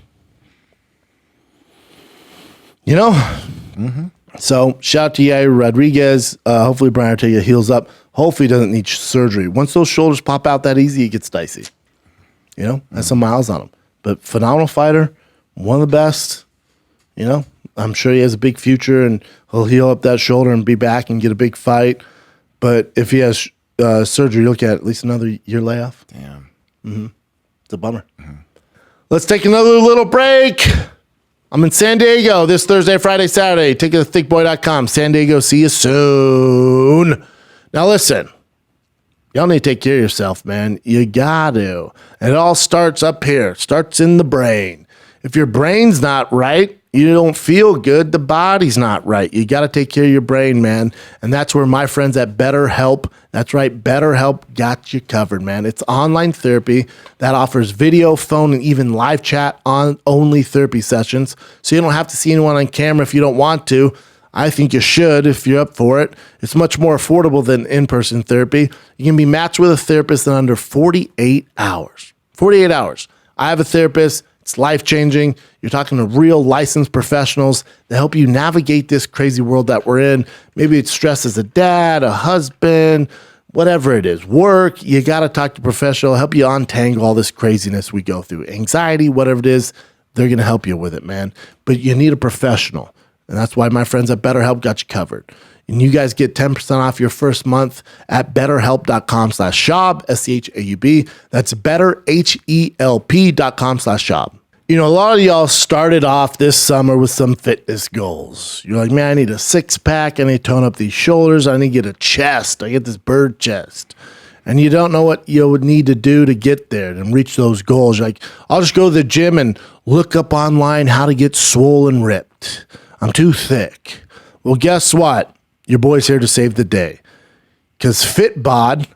So shout out to Yair Rodriguez. Hopefully Brian Ortega heals up. Hopefully he doesn't need surgery. Once those shoulders pop out that easy, it gets dicey. Has some miles on him. But phenomenal fighter, one of the best. I'm sure he has a big future and he'll heal up that shoulder and be back and get a big fight. But if he has surgery, you look at least another year layoff. Damn. It's a bummer. Let's take another little break. I'm in San Diego this Thursday, Friday, Saturday. Ticket to thickboy.com. San Diego, see you soon. Now listen, y'all need to take care of yourself, man. You got to. And it all starts up here. Starts in the brain. If your brain's not right, you don't feel good. The body's not right. You got to take care of your brain, man. And that's where my friends at BetterHelp, that's right, BetterHelp got you covered, man. It's online therapy that offers video, phone, and even live chat on only therapy sessions. So you don't have to see anyone on camera if you don't want to. I think you should if you're up for it. It's much more affordable than in-person therapy. You can be matched with a therapist in under 48 hours. 48 hours. I have a therapist. It's life-changing. You're talking to real licensed professionals that help you navigate this crazy world that we're in. Maybe it's stress as a dad, a husband, whatever it is. Work, you got to talk to a professional, help you untangle all this craziness we go through. Anxiety, whatever it is, they're going to help you with it, man. But you need a professional. And that's why my friends at BetterHelp got you covered. And you guys get 10% off your first month at betterhelp.com/Schaub, SCHAUB. That's betterhelp.com/Schaub. A lot of y'all started off this summer with some fitness goals. You're like, man, I need a six-pack. I need to tone up these shoulders. I need to get a chest. I get this bird chest. And you don't know what you would need to do to get there and reach those goals. You're like, I'll just go to the gym and look up online how to get swole and ripped. I'm too thick. Well, guess what? Your boy's here to save the day. Because Fitbod,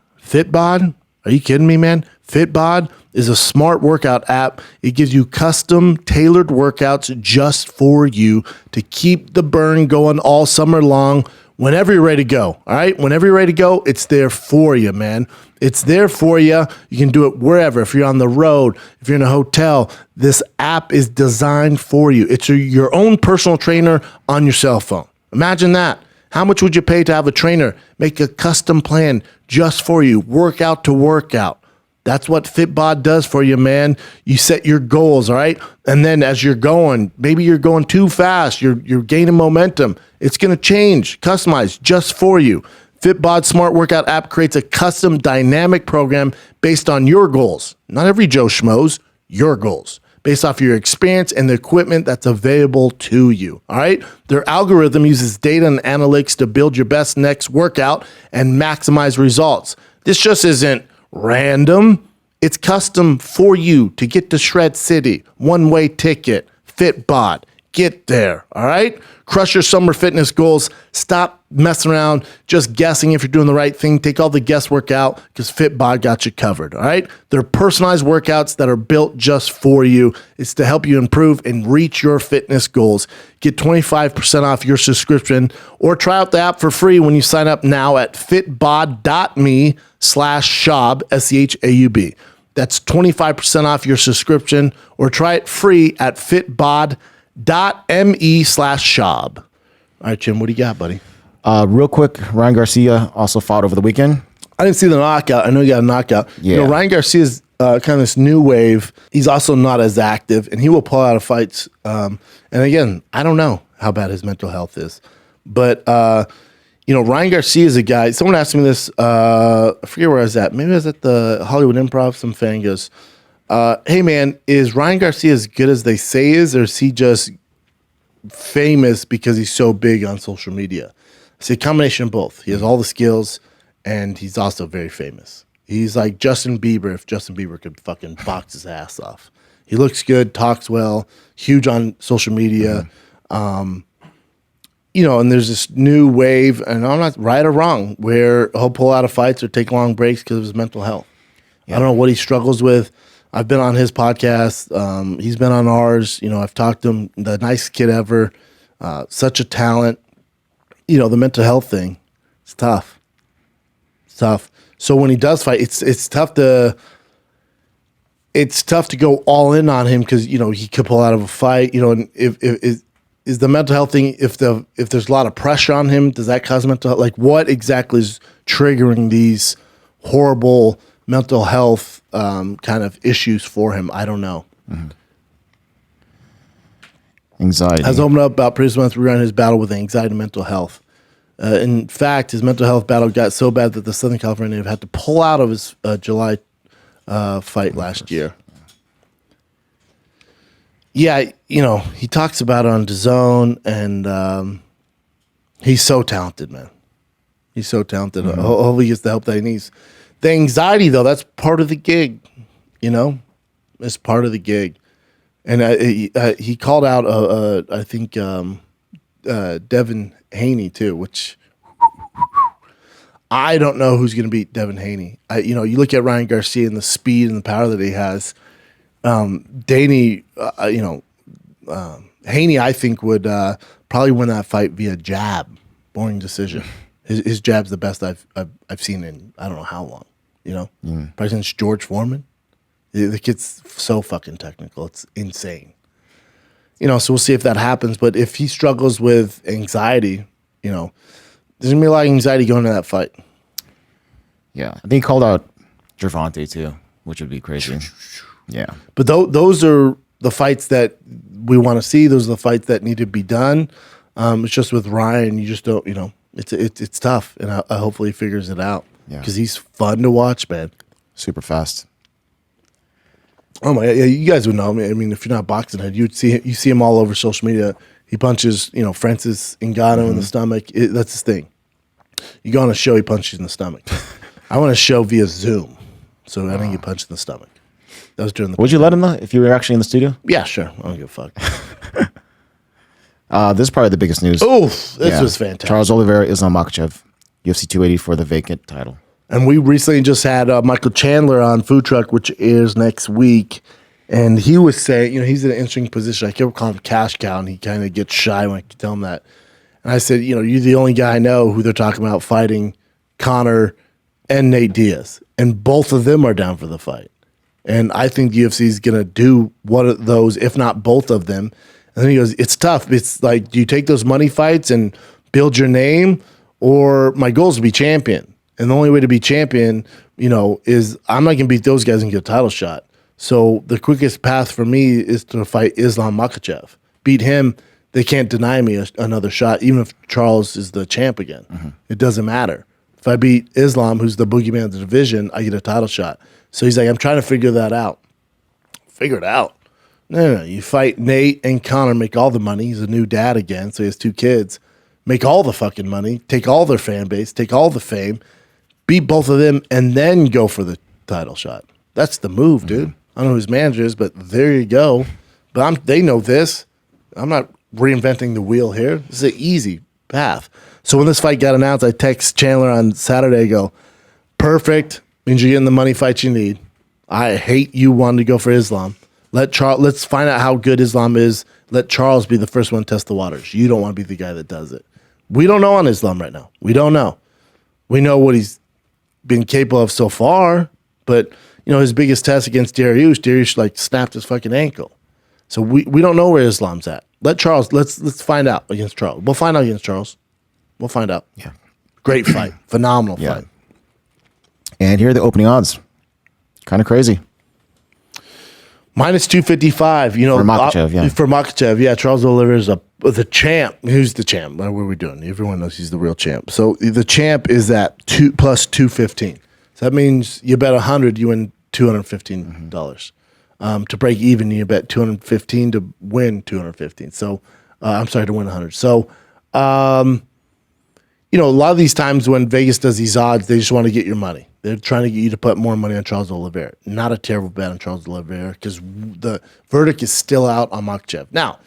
are you kidding me, man? Fitbod is a smart workout app. It gives you custom tailored workouts just for you to keep the burn going all summer long whenever you're ready to go. All right? Whenever you're ready to go, it's there for you, man. It's there for you. You can do it wherever. If you're on the road, if you're in a hotel, this app is designed for you. It's your own personal trainer on your cell phone. Imagine that. How much would you pay to have a trainer make a custom plan just for you, workout to workout? That's what Fitbod does for you, man. You set your goals, all right? And then as you're going, maybe you're going too fast, you're gaining momentum. It's going to change, customize just for you. Fitbod's smart workout app creates a custom dynamic program based on your goals. Not every Joe Schmo's, your goals. Based off your experience and the equipment that's available to you, all right? Their algorithm uses data and analytics to build your best next workout and maximize results. This just isn't random. It's custom for you to get to Shred City. One-way ticket. Fitbod. Get there, all right? Crush your summer fitness goals. Stop messing around, just guessing if you're doing the right thing. Take all the guesswork out because Fitbod got you covered, all right? They're personalized workouts that are built just for you. It's to help you improve and reach your fitness goals. Get 25% off your subscription or try out the app for free when you sign up now at fitbod.me/Schaub, SCHAUB. That's 25% off your subscription or try it free at fitbod.me/Schaub. All right, Jim, what do you got, buddy? Real quick, Ryan Garcia also fought over the weekend. I didn't see the knockout. I know you got a knockout. Yeah. Ryan Garcia's kind of this new wave. He's also not as active, and he will pull out of fights. And again, I don't know how bad his mental health is. But Ryan Garcia is a guy. Someone asked me this. I forget where I was at. Maybe I was at the Hollywood Improv. Some fan goes, "Hey man, is Ryan Garcia as good as they say is, or is he just famous because he's so big on social media?" It's a combination of both. He has all the skills, and he's also very famous. He's like Justin Bieber if Justin Bieber could fucking box his ass off. He looks good, talks well, huge on social media. And there's this new wave, and I'm not right or wrong, where he'll pull out of fights or take long breaks because of his mental health. Yeah. I don't know what he struggles with. I've been on his podcast. He's been on ours. I've talked to him, the nicest kid ever, such a talent. The mental health thing, it's tough. It's tough. So when he does fight, it's tough to go all in on him because he could pull out of a fight. And if is the mental health thing, if there's a lot of pressure on him, does that cause mental health? Like, what exactly is triggering these horrible mental health kind of issues for him? I don't know. Mm-hmm. Anxiety. Has opened up about previous months we ran his battle with anxiety and mental health. In fact, his mental health battle got so bad that the Southern California native had to pull out of his July fight last year. Yeah, he talks about it on DAZN, and he's so talented, man. He's so talented. Mm-hmm. Hopefully he gets the help that he needs. The anxiety, though, that's part of the gig, It's part of the gig. And he called out, I think, Devin Haney, too, which I don't know who's going to beat Devin Haney. You look at Ryan Garcia and the speed and the power that he has. Haney, I think would probably win that fight via jab, boring decision. His jab's the best I've seen in I don't know how long. Probably since George Foreman. The kid's so fucking technical, it's insane. So we'll see if that happens. But if he struggles with anxiety, there's gonna be a lot of anxiety going into that fight. Yeah, I think he called out Gervonta too, which would be crazy. Yeah, but those are the fights that we want to see. Those are the fights that need to be done. It's just with Ryan, you just don't. It's tough, and I hopefully he figures it out. Yeah, because he's fun to watch, man. Super fast. Oh my! Yeah, you guys would know. I mean, if you're not boxing head, you see him all over social media. He punches, Francis Ngannou in the stomach. That's his thing. You go on a show, he punches you in the stomach. I want a show via Zoom, so I didn't get punched in the stomach. That was during the. Would you let him though if you were actually in the studio? Yeah, sure. I don't give a fuck. This is probably the biggest news. Oh, this was fantastic. Charles Oliveira, Islam Makhachev, UFC 280 for the vacant title. And we recently just had Michael Chandler on Food Truck, which airs next week. And he was saying, he's in an interesting position. I kept calling him Cash Cow, and he kind of gets shy when I tell him that. And I said, you're the only guy I know who they're talking about fighting Conor and Nate Diaz. And both of them are down for the fight. And I think the UFC is going to do one of those, if not both of them. And then he goes, it's tough. It's like, do you take those money fights and build your name? Or my goal is to be champion. And the only way to be champion, is I'm not going to beat those guys and get a title shot. So the quickest path for me is to fight Islam Makhachev. Beat him, they can't deny me another shot, even if Charles is the champ again. Mm-hmm. It doesn't matter. If I beat Islam, who's the boogeyman of the division, I get a title shot. So he's like, I'm trying to figure that out. Figure it out. No. You fight Nate and Conor, make all the money. He's a new dad again, so he has 2 kids. Make all the fucking money, take all their fan base, take all the fame, beat both of them, and then go for the title shot. That's the move, dude. I don't know who his manager is, but there you go. But they know this. I'm not reinventing the wheel here. This is an easy path. So when this fight got announced, I text Chandler on Saturday, go, perfect, means you're getting the money fight you need. I hate you wanting to go for Islam. Let's find out how good Islam is. Let Charles be the first one to test the waters. You don't want to be the guy that does it. We don't know on Islam right now. We don't know. We know what he's been capable of so far, but his biggest test against Dariush snapped his fucking ankle. So we don't know where Islam's at. Let Charles, let's find out against Charles. We'll find out against Charles. We'll find out. Yeah. Great fight. Phenomenal fight. And here are the opening odds. Kind of crazy. Minus 255. You know, For Makhachev, yeah. For Makhachev, yeah. Charles Oliveira is the champ. Who's the champ? What are we doing? Everyone knows he's the real champ. So the champ is at plus 215. So that means you bet 100, you win $215. To break even, you bet 215 to win 215. So I'm sorry, to win 100. So you know, a lot of these times when Vegas does these odds, they just want to get your money. They're trying to get you to put more money on Charles Oliveira. Not a terrible bet on Charles Oliveira because the verdict is still out on Makhachev. Now,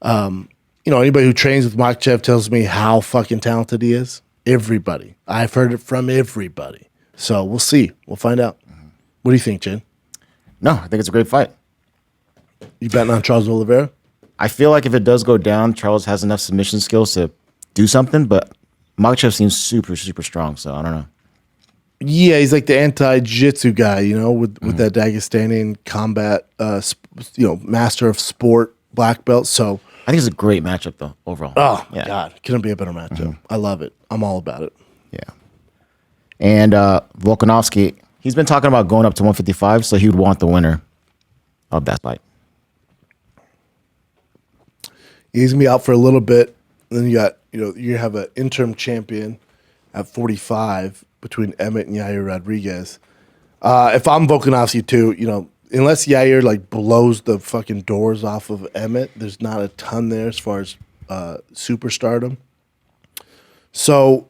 you know, anybody who trains with Makhachev tells me how fucking talented he is. Everybody. I've heard it from everybody. So we'll see. We'll find out. What do you think, Jen? No, I think it's a great fight. You betting on Charles Oliveira? I feel like if it does go down, Charles has enough submission skills to do something, but Makhachev seems super, super strong, so I don't know. Yeah, he's like the anti-jiu-jitsu guy, you know, with that Dagestani combat, you know, master of sport, black belt. So I think it's a great matchup, though, overall. oh, yeah. my God. Couldn't be a better matchup. I love it. I'm all about it. Yeah. And Volkanovski, he's been talking about going up to 155, so he would want the winner of that fight. He's going to be out for a little bit. Then you got, you know, you have an interim champion at 45 between Emmett and Yair Rodriguez. If I'm Volkanovski too, you know, unless Yair like blows the fucking doors off of Emmett, there's not a ton there as far as superstardom. So,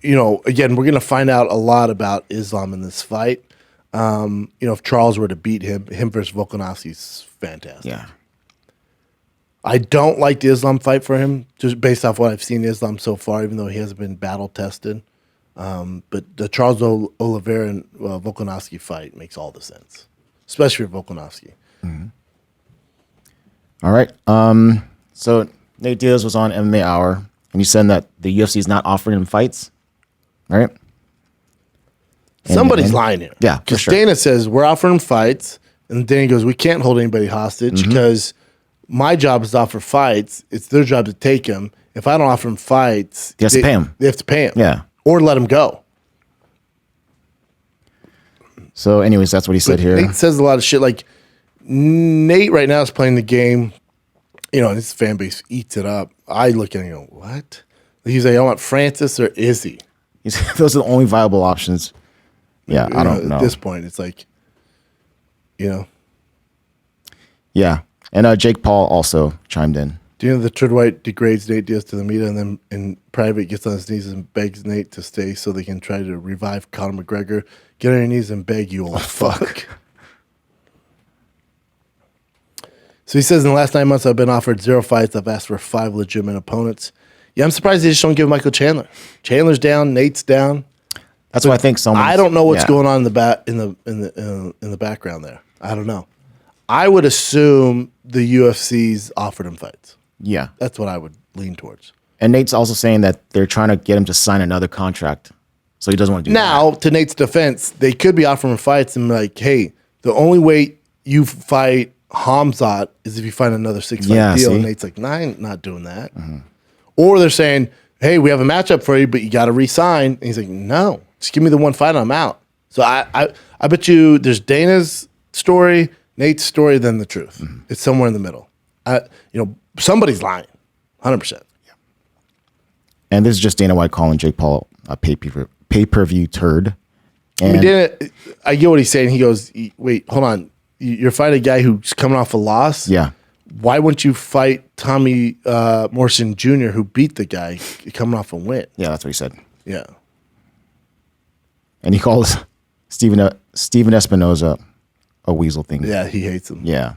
you know, again, we're going to find out a lot about Islam in this fight. You know, if Charles were to beat him versus Volkanovski is fantastic. Yeah. I don't like the Islam fight for him, just based off what I've seen Islam so far, even though he hasn't been battle tested. But the Charles Oliveira and Volkanovski fight makes all the sense, especially for Volkanovski. All right. So Nate Diaz was on MMA Hour, and he said that the UFC is not offering him fights, right? Somebody's lying here. Yeah, for because sure. Dana says we're offering him fights, and Dana goes, we can't hold anybody hostage because my job is to offer fights. It's their job to take them. If I don't offer them fights, He has to pay him. They have to pay him. Yeah. Or let him go. So, anyways, that's what he said here. Nate says a lot of shit. Like, Nate right now is playing the game, you know, and his fan base eats it up. I look at him and go, what? He's like, I want Francis or Izzy. Those are the only viable options. Yeah, I don't know. At this point, it's like, you know. Yeah. And Jake Paul also chimed in. Do you know the Tread White degrades Nate Diaz to the media and then in private gets on his knees and begs Nate to stay so they can try to revive Conor McGregor? Get on your knees and beg, you old fuck. So he says, in the last 9 months, I've been offered 0 fights. I've asked for 5 legitimate opponents. Yeah, I'm surprised they just don't give Michael Chandler. Chandler's down, Nate's down. That's what I think. I don't know what's going on in the background there. I don't know. I would assume the UFC's offered him fights. Yeah. That's what I would lean towards. And Nate's also saying that they're trying to get him to sign another contract. So he doesn't want to do that. Now, to Nate's defense, they could be offering him fights and be like, hey, the only way you fight Hamzat is if you find another 6-fight deal. See? And Nate's like, nah, I ain't not doing that. Or they're saying, hey, we have a matchup for you, but you got to re-sign. And he's like, no, just give me the one fight and I'm out. So I bet you there's Dana's story, Nate's story, then the truth. It's somewhere in the middle. You know, somebody's lying, 100%. And this is just Dana White calling Jake Paul a pay-per-view turd. I And I get what he's saying. He goes, wait, hold on. You're fighting a guy who's coming off a loss? yeah. Why wouldn't you fight Tommy Morrison Jr., who beat the guy coming off a win? Yeah, that's what he said. Yeah. And he calls Steven Espinoza a weasel thing. Yeah, he hates him. Yeah.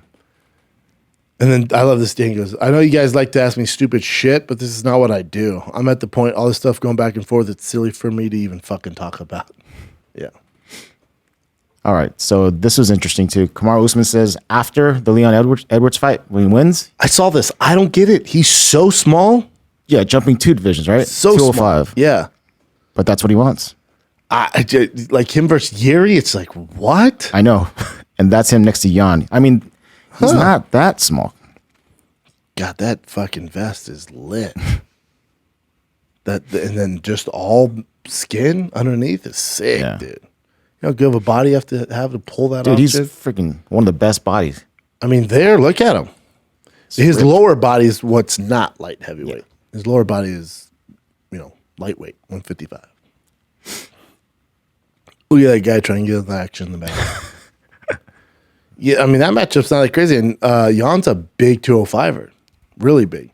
And then I love this thing. He goes, I know you guys like to ask me stupid shit, but this is not what I do. I'm at the point, all this stuff going back and forth, it's silly for me to even fucking talk about. Yeah. All right. So this was interesting too. Kamaru Usman says after the Leon Edwards fight, when he wins, I saw this. I don't get it. He's so small. yeah, jumping 2 divisions, right? So small. 205. Yeah. But that's what he wants. Like him versus Yuri, it's like, what? I know. And that's him next to Jan. I mean, he's not that small. God, that fucking vest is lit. And then just all skin underneath is sick, Yeah. dude. You know how good of a body you have to pull that Dude, off, he's dude? freaking one of the best bodies. I mean, look at him. His lower body is what's not light heavyweight. Yeah. His lower body is, lightweight, 155. Look at that guy trying to get the action in the back. Yeah, I mean, that matchup's not that crazy. And Jan's a big 205er. Really big.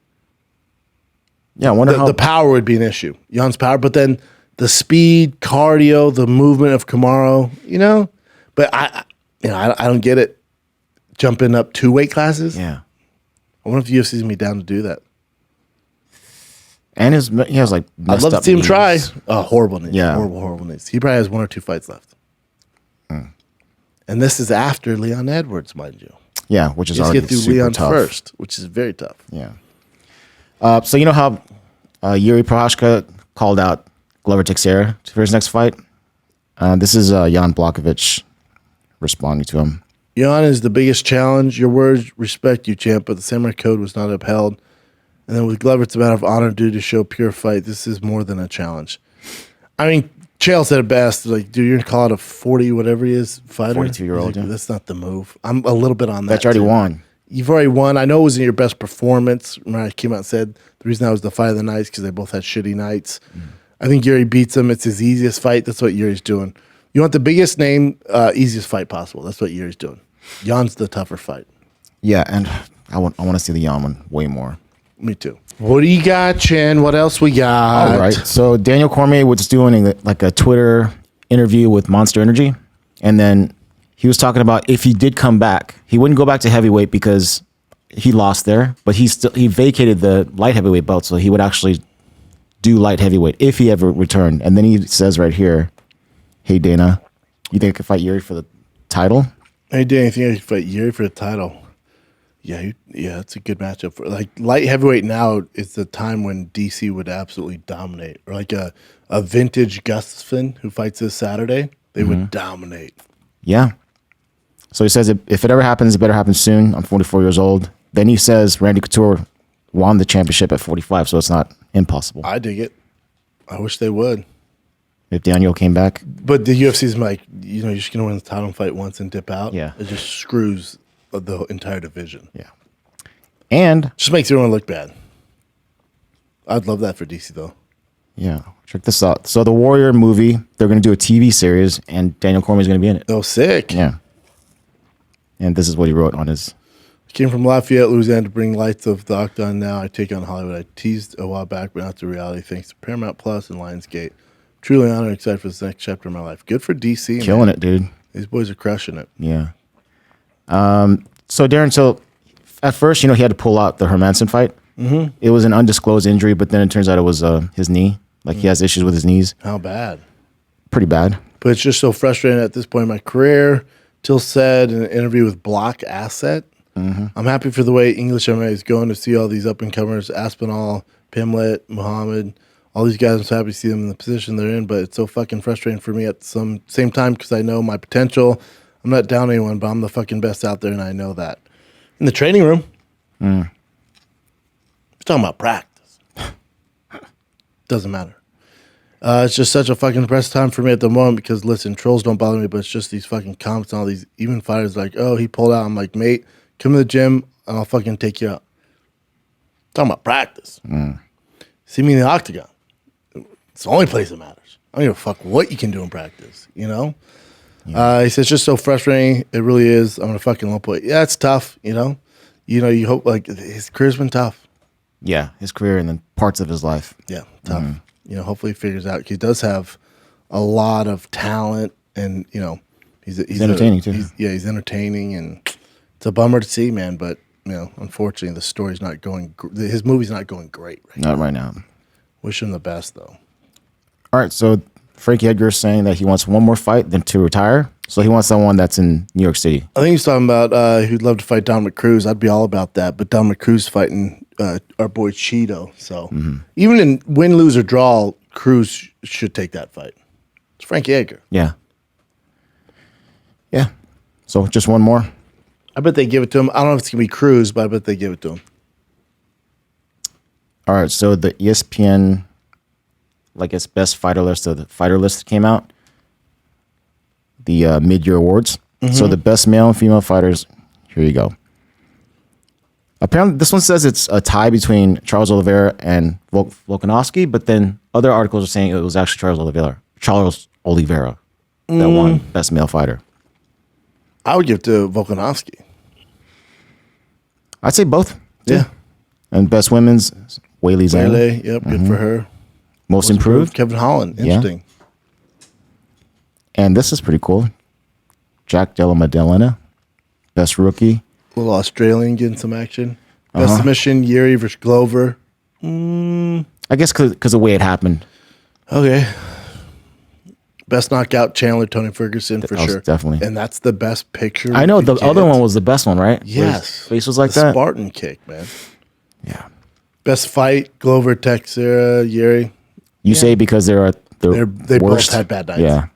Yeah, I wonder how... The power would be an issue. Jan's power, but then the speed, cardio, the movement of Kamaru, But I don't get it. Jumping up 2 weight classes? Yeah. I wonder if the UFC's going to be down to do that. And he has like I'd love to see him try. Oh, horrible knees. Yeah. Horrible knees. He probably has 1 or 2 fights left. And this is after Leon Edwards, mind you. Yeah, which is already get through super Leon tough. first, which is very tough. Yeah. So you know how Yuri Prochazka called out Glover Teixeira for his next fight? This is Jan Blachowicz responding to him. Jan is the biggest challenge. Your words respect you, champ, but the Samurai Code was not upheld. And then with Glover, it's a matter of honor due to show pure fight. This is more than a challenge. I mean, Chael said it best. Like, dude, you're going to call it a 40, whatever he is, fighter? 42-year-old, like, that's not the move. I'm a little bit on that. But you already won. You've already won. I know it wasn't your best performance. Remember, I came out and said the reason that was the fight of the night is because they both had shitty nights. I think Yuri beats him. It's his easiest fight. That's what Yuri's doing. You want the biggest name, easiest fight possible. That's what Yuri's doing. Jan's the tougher fight. Yeah, and I want to see the Jan one way more. Me too. What do you got, Chen? What else we got? All right. So Daniel Cormier was doing like a Twitter interview with Monster Energy, and then he was talking about if he did come back, he wouldn't go back to heavyweight because he lost there, but he vacated the light heavyweight belt, so he would actually do light heavyweight if he ever returned. And then he says right here, "Hey Dana, you think I could fight Yuri for the title?" Hey Dana, you think I could fight Yuri for the title? Yeah, it's a good matchup for light heavyweight. Now is the time when DC would absolutely dominate, or like a vintage Gustafsson who fights this Saturday. They would dominate. Yeah. So he says if it ever happens, it better happen soon. I'm 44 years old. Then he says Randy Couture won the championship at 45, so it's not impossible. I dig it. I wish they would. If Daniel came back. But the UFC's like, you're just going to win the title fight once and dip out. Yeah. It just screws the entire division. Yeah. And just makes everyone look bad. I'd love that for DC, though. Yeah. Check this out. So the Warrior movie, they're going to do a TV series, and Daniel Cormier's going to be in it. Oh, sick. Yeah. And this is what he wrote on his... Came from Lafayette, Louisiana to bring lights of the octagon. Now I take on Hollywood. I teased a while back, but not to reality thanks to Paramount Plus and Lionsgate. Truly honored and excited for this next chapter of my life. Good for DC. Killing it, dude. These boys are crushing it. Yeah. So Darren Till, at first, he had to pull out the Hermanson fight. Mm-hmm. It was an undisclosed injury, but then it turns out it was his knee. Like he has issues with his knees. How bad? Pretty bad. But it's just so frustrating at this point in my career. Till said in an interview with Block Asset, I'm happy for the way English MMA is going to see all these up-and-comers, Aspinall, Pimlet, Muhammad, all these guys. I'm so happy to see them in the position they're in, but it's so fucking frustrating for me at some same time because I know my potential. I'm not down anyone, but I'm the fucking best out there, and I know that. In the training room, we're talking about practice. Doesn't matter. It's just such a fucking depressed time for me at the moment because, listen, trolls don't bother me, but it's just these fucking comments and all these, even fighters like, oh, he pulled out. I'm like, mate, come to the gym, and I'll fucking take you out. Talking about practice. See me in the octagon. It's the only place that matters. I don't give a fuck what you can do in practice, He says it's just so frustrating. It really is. I'm going to fucking lump it. Yeah, it's tough, You hope, like, his career's been tough. Yeah, his career and then parts of his life. Yeah, tough. Hopefully he figures out. He does have a lot of talent, and he's entertaining too. He's entertaining, and it's a bummer to see, man. But unfortunately, the story's not going. His movie's not going great. Not right now. Wish him the best, though. All right, so Frankie Edgar is saying that he wants one more fight then to retire. So he wants someone that's in New York City. I think he's talking about he'd love to fight Dominic Cruz. I'd be all about that. But Dominic Cruz fighting our boy Cheeto. So even in win, lose, or draw, Cruz should take that fight. It's Frankie Edgar. Yeah. Yeah. So just one more. I bet they give it to him. I don't know if it's going to be Cruz, but I bet they give it to him. All right, so the ESPN, like its best fighter list, of the fighter list came out. The mid-year awards. So the best male and female fighters, here you go. Apparently, this one says it's a tie between Charles Oliveira and Volkanovski, but then other articles are saying it was actually Charles Oliveira that won Best Male Fighter. I would give it to Volkanovski. I'd say both. Yeah. And Best Women's, Weili Zhang. Weili, yep, good for her. Most improved. Kevin Holland, interesting. And this is pretty cool. Jack Della Maddalena, Best Rookie. Little Australian getting some action. Best submission, Yair versus Glover. I guess because of the way it happened. Okay. Best knockout, Chandler, Tony Ferguson, for sure. Definitely. And that's the best picture. I know. The other one was the best one, right? Yes. His face was like the that. Spartan kick, man. Yeah. Best fight, Glover, Teixeira, Yair. You say because they both worst. had bad nights. Yeah.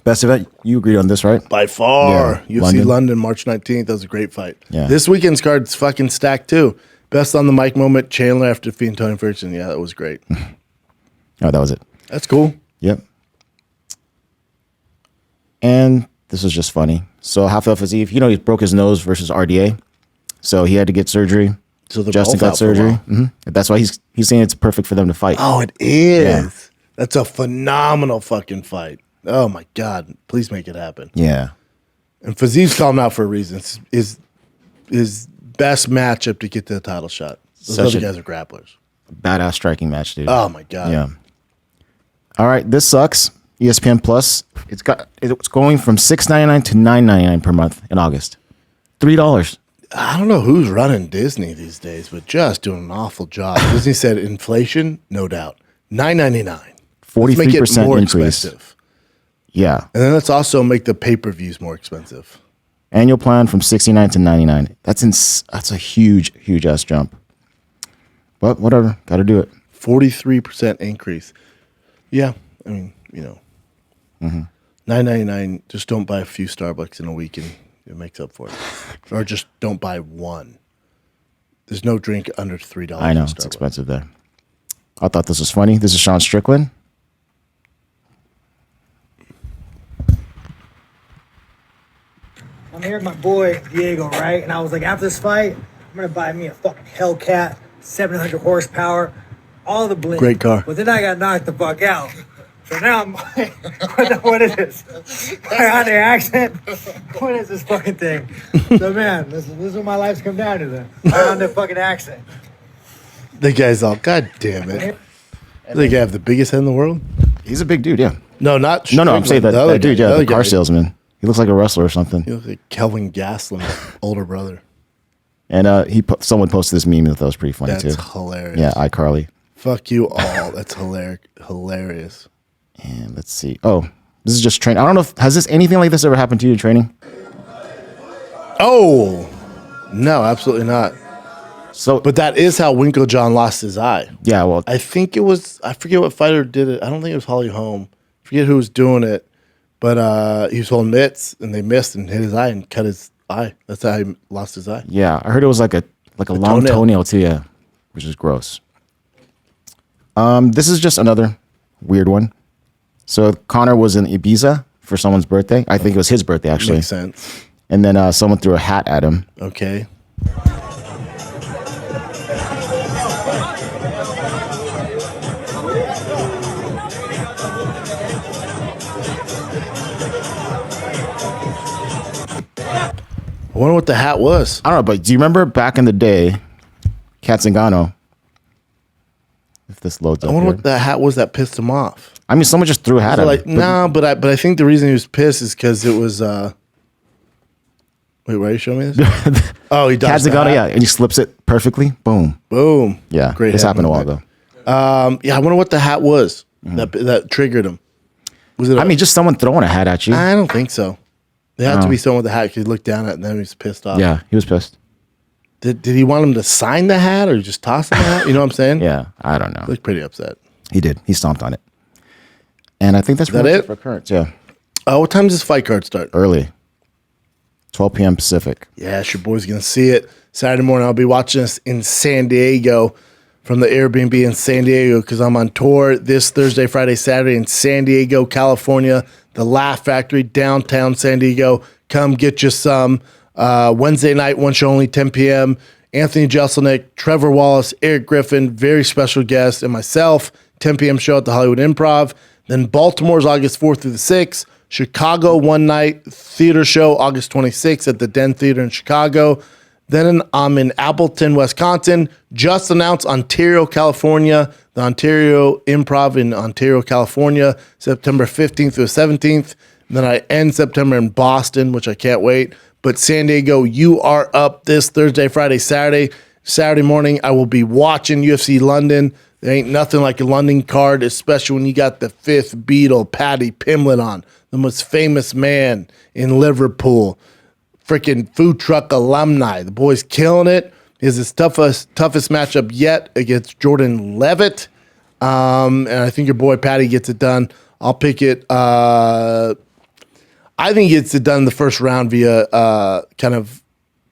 Best event, you agreed on this, right? By far. Yeah. UFC London, March 19th. That was a great fight. Yeah. This weekend's card's fucking stacked too. Best on the mic moment, Chandler after defeating Tony Ferguson. Yeah, that was great. Oh, that was it. That's cool. Yep. And this was just funny. So Rafael Fiziev, he broke his nose versus RDA. So he had to get surgery. So they're Justin both out got for a surgery. while. That's why he's saying it's perfect for them to fight. Oh, it is. Yeah. That's a phenomenal fucking fight. Oh my God. Please make it happen. Yeah. And Fiziev's calling out for a reason. It's his best matchup to get to the title shot. Those other guys are grapplers. Badass striking match, dude. Oh my God. Yeah. All right, this sucks. ESPN Plus. It's going from $6.99 to $9.99 per month in August. $3. I don't know who's running Disney these days, but just doing an awful job. Disney said inflation, no doubt. $9.99. 43% increase. Expensive. Yeah. And then let's also make the pay-per-views more expensive. Annual plan from $69 to $99. That's a huge ass jump. But whatever, got to do it. 43% increase. Yeah, I mean, $9.99. Just don't buy a few Starbucks in a week and it makes up for it. Or just don't buy one. There's no drink under $3. I know, it's expensive there. I thought this was funny. This is Sean Strickland. I'm here with my boy Diego, right? And I was like, after this fight, I'm gonna buy me a fucking Hellcat, 700 horsepower, all the bling. Great car. But then I got knocked the fuck out. So now I'm like, what is this? Honda accent? What is this fucking thing? So man, this is what my life's come down to, the Honda fucking accent. The guy's all, God damn it. The guy have the biggest head in the world? He's a big dude, yeah. No, not No, I'm saying that, the other that dude, guy, yeah, the other car guy. salesman. He looks like a wrestler or something. He looks like Kelvin Gaslam's older brother. And someone posted this meme that was pretty funny That's too. hilarious. Yeah, iCarly. Fuck you all. That's hilarious. And let's see. Oh, this is just training. I don't know has anything like this ever happened to you in training? Oh, no, absolutely not. So, But that is how Winklejohn lost his eye. yeah, well, I think it was, I forget what fighter did it. I don't think it was Holly Holm. I forget who was doing it. But he was holding mitts and they missed and hit his eye and cut his eye. That's how he lost his eye. yeah, I heard it was like a long toenail too, yeah, which is gross. This is just another weird one. So Conor was in Ibiza for someone's birthday. I think it was his birthday actually. Makes sense. And then someone threw a hat at him. Okay. I wonder what the hat was. I don't know, but do you remember back in the day, Katzengano? If this loads up I wonder here. what the hat was that pissed him off. I mean, someone just threw a hat So at like, him. no, but I think the reason he was pissed is because it was. Wait, why are you showing me this? Oh, he dodged the Katzengano, hat. yeah, and he slips it perfectly. Boom. Boom. Yeah, Great. this hat happened a while movement. ago. Yeah, I wonder what the hat was that triggered him. Was it? I mean, just someone throwing a hat at you. I don't think so. It had to be someone with the hat because he looked down at it and then he was pissed off. Yeah, he was pissed. Did he want him to sign the hat or just toss him the hat? You know what I'm saying? Yeah, I don't know. He looked pretty upset. He did. He stomped on it. And I think that's that pretty much it? for currents. Yeah, What time does this fight card start? early, 12 p.m. Pacific. Yes, your boy's going to see it. Saturday morning, I'll be watching this in San Diego from the Airbnb in San Diego because I'm on tour this Thursday, Friday, Saturday in San Diego, California, the Laugh Factory, downtown San Diego. Come get you some. Wednesday night, one show only, 10 p.m. Anthony Jeselnik, Trevor Wallace, Eric Griffin, very special guest, and myself, 10 p.m. show at the Hollywood Improv. Then Baltimore's August 4th through the 6th. Chicago one night theater show August 26th at the Den Theater in Chicago. Then I'm in Appleton, Wisconsin. Just announced Ontario, California. The Ontario Improv in Ontario, California, September 15th through 17th. And then I end September in Boston, which I can't wait. But San Diego, you are up this Thursday, Friday, Saturday. Saturday morning, I will be watching UFC London. There ain't nothing like a London card, especially when you got the fifth Beatle, Paddy Pimblett on, the most famous man in Liverpool. Freaking food truck alumni. The boy's killing it. He has his toughest matchup yet against Jordan Levitt. And I think your boy Paddy gets it done. I'll pick it. I think he gets it done in the first round via kind of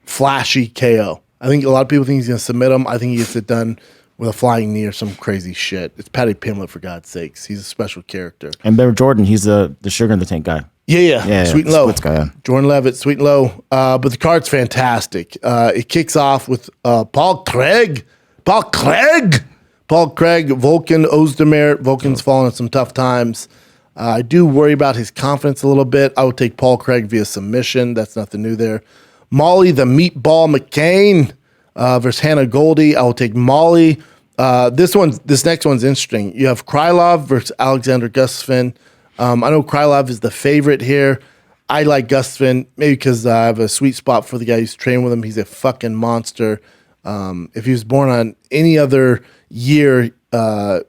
flashy KO. I think a lot of people think he's going to submit him. I think he gets it done with a flying knee or some crazy shit. It's Paddy Pimblett, for God's sakes. He's a special character. And Ben Jordan, he's the sugar in the tank guy. Yeah. Sweet and low. Splits guy, yeah. Jordan Levitt, sweet and low. But the card's fantastic. It kicks off with Paul Craig, Volkan Ozdemir. Volkan's fallen on some tough times. I do worry about his confidence a little bit. I would take Paul Craig via submission. That's nothing new there. Molly the Meatball McCain versus Hannah Goldie. I will take Molly. This next one's interesting. You have Krylov versus Alexander Gustafsson. I know Krylov is the favorite here. I like Gustafsson, maybe because I have a sweet spot for the guy who's trained with him. He's a fucking monster. If he was born on any other year, I'll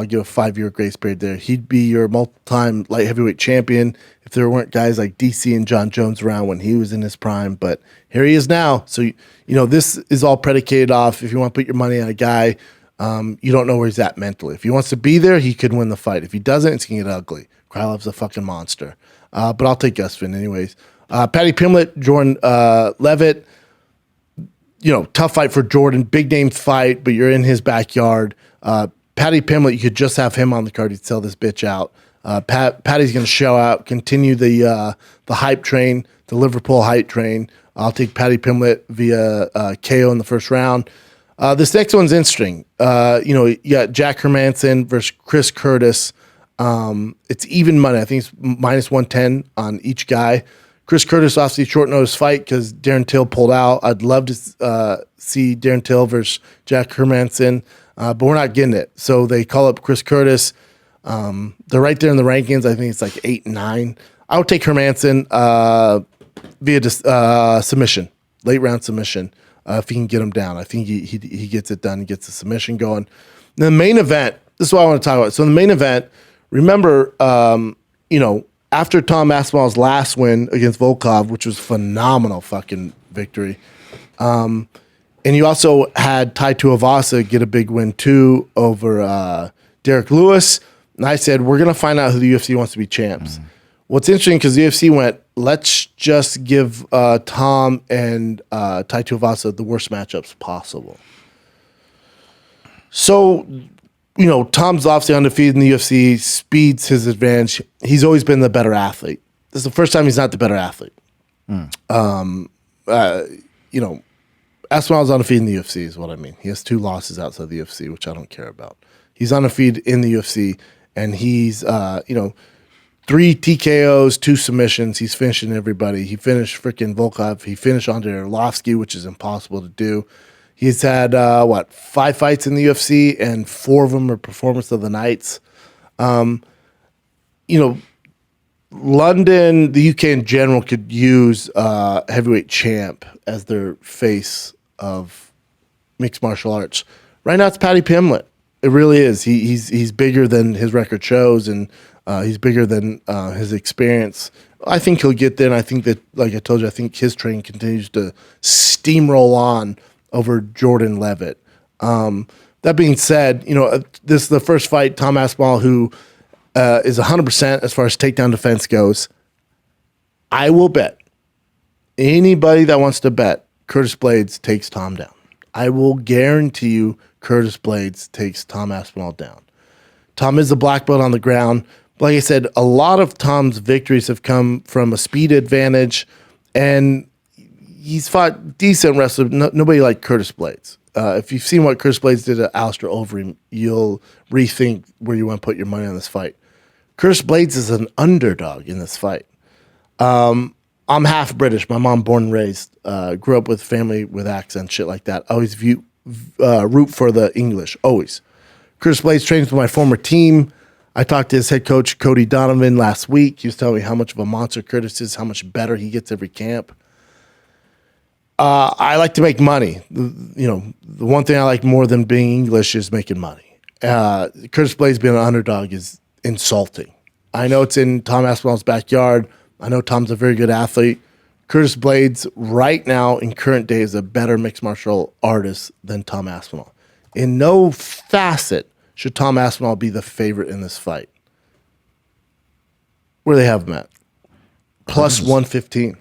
give a 5-year grace period there. He'd be your multi-time light heavyweight champion if there weren't guys like DC and John Jones around when he was in his prime. But here he is now. So, this is all predicated off if you want to put your money on a guy, you don't know where he's at mentally. If he wants to be there, he could win the fight. If he doesn't, it's going to get ugly. Krylov's a fucking monster. But I'll take Gustafsson anyways. Paddy Pimblett, Jordan Levitt. Tough fight for Jordan. Big name fight, but you're in his backyard. Paddy Pimblett, you could just have him on the card. You'd sell this bitch out. Paddy's going to show out, continue the hype train, the Liverpool hype train. I'll take Paddy Pimblett via KO in the first round. This next one's interesting. You got Jack Hermanson versus Chris Curtis. It's even money. I think it's minus 110 on each guy. Chris Curtis off the short notice fight because Darren Till pulled out. I'd love to see Darren Till versus Jack Hermanson, but we're not getting it. So they call up Chris Curtis. They're right there in the rankings. I think it's like 8 and 9. I would take Hermanson via submission, late round submission, if he can get him down. I think he gets it done. He gets the submission going. The main event, this is what I want to talk about. So in the main event, remember, after Tom Aspinall's last win against Volkov, which was phenomenal fucking victory, and you also had Tai Tuivasa get a big win too over Derek Lewis. And I said, we're going to find out who the UFC wants to be champs. Mm-hmm. What's interesting, because the UFC went, let's just give Tom and Tai Tuivasa the worst matchups possible. So, Tom's obviously undefeated in the UFC, speed's his advantage. He's always been the better athlete. This is the first time he's not the better athlete. Aspinall's undefeated in the UFC is what I mean. He has 2 losses outside the UFC, which I don't care about. He's undefeated in the UFC, and he's, 3 TKOs, 2 submissions. He's finishing everybody. He finished freaking Volkov. He finished Andrei Arlovsky, which is impossible to do. He's had, 5 fights in the UFC, and 4 of them are performance of the nights. London, the UK in general, could use heavyweight champ as their face of mixed martial arts. Right now, it's Paddy Pimblett. It really is. He's bigger than his record shows, and he's bigger than his experience. I think he'll get there, and I think that, like I told you, I think his train continues to steamroll on over Jordan Levitt. That being said, this is the first fight, Tom Aspinall, who is 100% as far as takedown defense goes. I will bet anybody that wants to bet Curtis Blaydes takes Tom down. I will guarantee you Curtis Blaydes takes Tom Aspinall down. Tom is a black belt on the ground. Like I said, a lot of Tom's victories have come from a speed advantage, and he's fought decent wrestlers. Nobody like Curtis Blades. If you've seen what Curtis Blades did to Alistair Overeem, you'll rethink where you want to put your money on this fight. Curtis Blades is an underdog in this fight. I'm half British. My mom, born and raised, grew up with family with accents, shit like that. I always root for the English, always. Curtis Blades trains with my former team. I talked to his head coach, Cody Donovan, last week. He was telling me how much of a monster Curtis is, how much better he gets every camp. I like to make money. The one thing I like more than being English is making money. Curtis Blades being an underdog is insulting. I know it's in Tom Aspinall's backyard. I know Tom's a very good athlete. Curtis Blades right now in current day is a better mixed martial artist than Tom Aspinall. In no facet should Tom Aspinall be the favorite in this fight. Where do they have him at? Plus 115.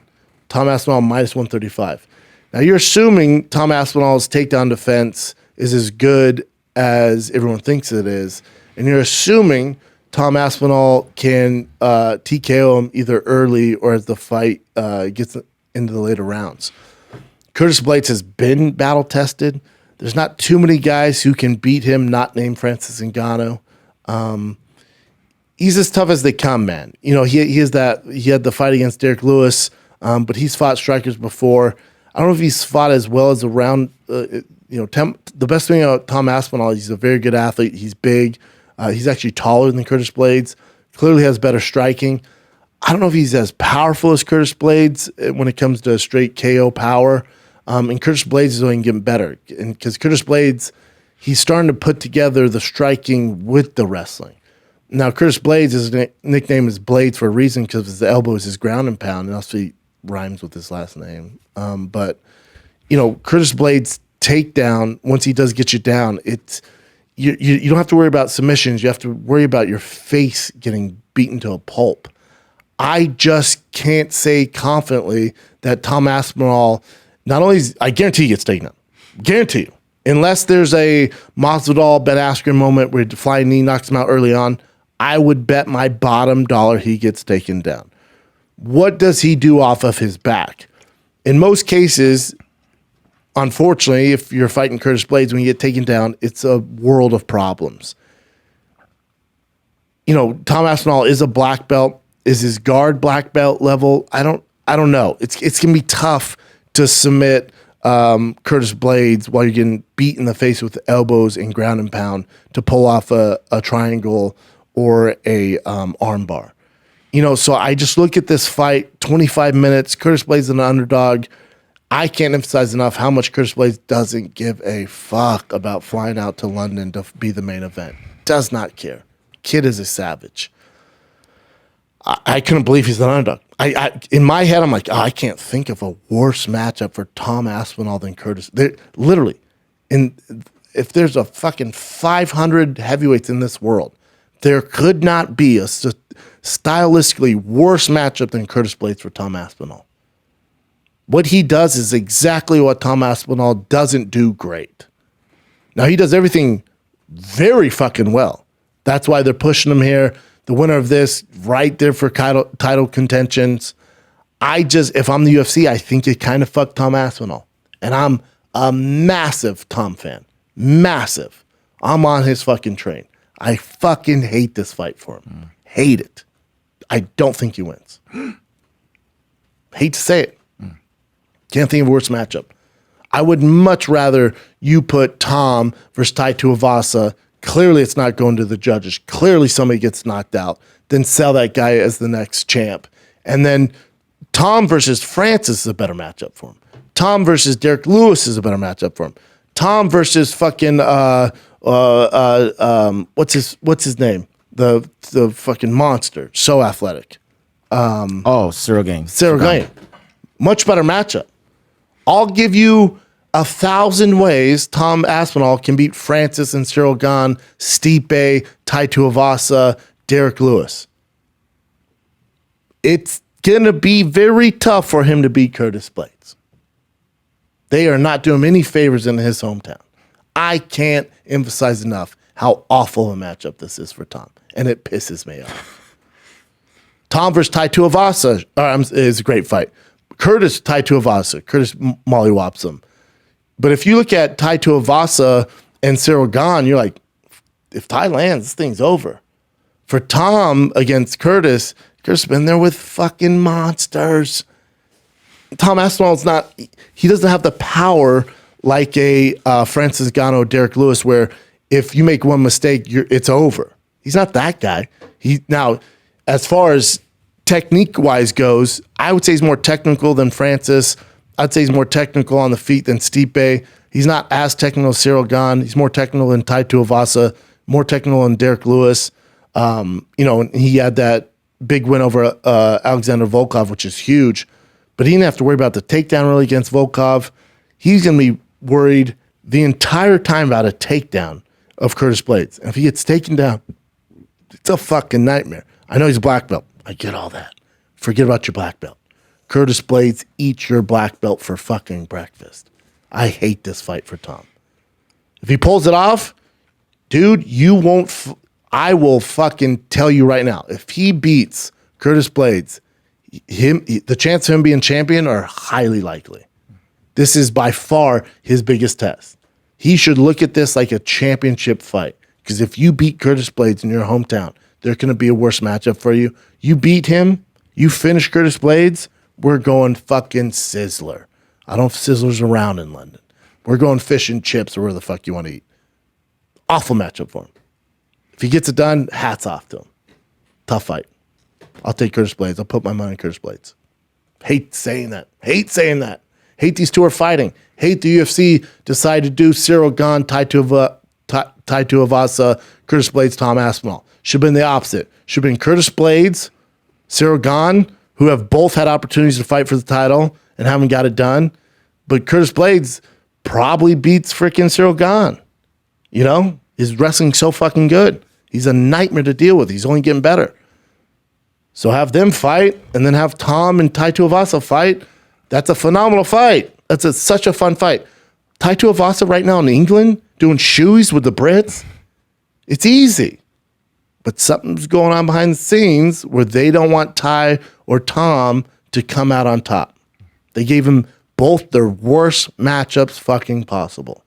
Tom Aspinall minus 135. Now you're assuming Tom Aspinall's takedown defense is as good as everyone thinks it is, and you're assuming Tom Aspinall can TKO him either early or as the fight gets into the later rounds. Curtis Blades has been battle tested. There's not too many guys who can beat him, not named Francis Ngannou. He's as tough as they come, man. He had the fight against Derek Lewis, but he's fought strikers before. I don't know if he's fought as well as around. The best thing about Tom Aspinall, he's a very good athlete. He's big. He's actually taller than Curtis Blades. Clearly has better striking. I don't know if he's as powerful as Curtis Blades when it comes to straight KO power. And Curtis Blades is only getting better. And because Curtis Blades, he's starting to put together the striking with the wrestling. Now, Curtis Blades, his nickname is Blades for a reason because his elbow is his ground and pound. And also he rhymes with his last name. But Curtis Blades' takedown, once he does get you down, you don't have to worry about submissions. You have to worry about your face getting beaten to a pulp. I just can't say confidently that Tom Aspinall, I guarantee he gets taken out. Guarantee you. Unless there's a Masvidal Ben Askren moment where the flying knee knocks him out early on, I would bet my bottom dollar he gets taken down. What does he do off of his back? In most cases, unfortunately, if you're fighting Curtis Blades, when you get taken down, it's a world of problems. Tom Aspinall is a black belt. Is his guard black belt level? I don't know. It's gonna be tough to submit Curtis Blades while you're getting beat in the face with elbows and ground and pound to pull off a triangle or a arm bar. So I just look at this fight, 25 minutes. Curtis Blades is an underdog. I can't emphasize enough how much Curtis Blades doesn't give a fuck about flying out to London to be the main event. Does not care. Kid is a savage. I couldn't believe he's an underdog. In my head, I'm like, I can't think of a worse matchup for Tom Aspinall than Curtis. Literally, if there's a fucking 500 heavyweights in this world, there could not be a stylistically worse matchup than Curtis Blades for Tom Aspinall. What he does is exactly what Tom Aspinall doesn't do great. Now, he does everything very fucking well. That's why they're pushing him here. The winner of this, right there for title contentions. If I'm the UFC, I think it kind of fucked Tom Aspinall. And I'm a massive Tom fan. Massive. I'm on his fucking train. I fucking hate this fight for him. Hate it. I don't think he wins. Hate to say it. Can't think of a worse matchup. I would much rather you put Tom versus Tai Tuivasa. Clearly it's not going to the judges. Clearly somebody gets knocked out. Then sell that guy as the next champ. And then Tom versus Francis is a better matchup for him. Tom versus Derek Lewis is a better matchup for him. Tom versus fucking what's his name? The fucking monster. So athletic. Cyril Gane. Cyril Gane. Much better matchup. I'll give you 1,000 ways Tom Aspinall can beat Francis and Cyril Gane, Stipe, Tai Tuivasa, Derek Lewis. It's going to be very tough for him to beat Curtis Blades. They are not doing him any favors in his hometown. I can't emphasize enough how awful a matchup this is for Tom, and it pisses me off. Tom versus Tai Tuivasa is a great fight. Curtis Tai Tuivasa. Curtis mollywops him. But if you look at Tai Tuivasa and Cyril Gane, you're like, if Tai lands, this thing's over. For Tom against Curtis has been there with fucking monsters. Tom Aspinall's not, he doesn't have the power like a Francis Ngannou, Derek Lewis, where if you make one mistake, it's over. He's not that guy. Now, as far as technique-wise goes, I would say he's more technical than Francis. I'd say he's more technical on the feet than Stipe. He's not as technical as Cyril Gane. He's more technical than Tai Tuivasa, more technical than Derek Lewis. He had that big win over Alexander Volkov, which is huge. But he didn't have to worry about the takedown really against Volkov. He's going to be worried the entire time about a takedown of Curtis Blades. And if he gets taken down, it's a fucking nightmare. I know he's a black belt. I get all that. Forget about your black belt. Curtis Blades, eat your black belt for fucking breakfast. I hate this fight for Tom. If he pulls it off, dude, you won't. I will fucking tell you right now. If he beats Curtis Blades, the chance of him being champion are highly likely. This is by far his biggest test. He should look at this like a championship fight. Because if you beat Curtis Blades in your hometown, there's going to be a worse matchup for you. You beat him, you finish Curtis Blades, we're going fucking Sizzler. I don't have Sizzlers around in London. We're going fish and chips or where the fuck you want to eat. Awful matchup for him. If he gets it done, hats off to him. Tough fight. I'll take Curtis Blades. I'll put my money on Curtis Blades. Hate saying that. Hate these two are fighting. Hate the UFC decided to do Cyril Gane, Tai Tuivasa, Curtis Blades, Tom Aspinall. Should have been the opposite. Should have been Curtis Blades, Cyril Gane, who have both had opportunities to fight for the title and haven't got it done. But Curtis Blades probably beats freaking Cyril Gane. You know? His wrestling so fucking good. He's a nightmare to deal with. He's only getting better. So have them fight and then have Tom and Tai Tuivasa fight. That's a phenomenal fight. That's such a fun fight. Tai Tuivasa right now in England doing shoes with the Brits. It's easy. But something's going on behind the scenes where they don't want Tai or Tom to come out on top. They gave him both their worst matchups fucking possible.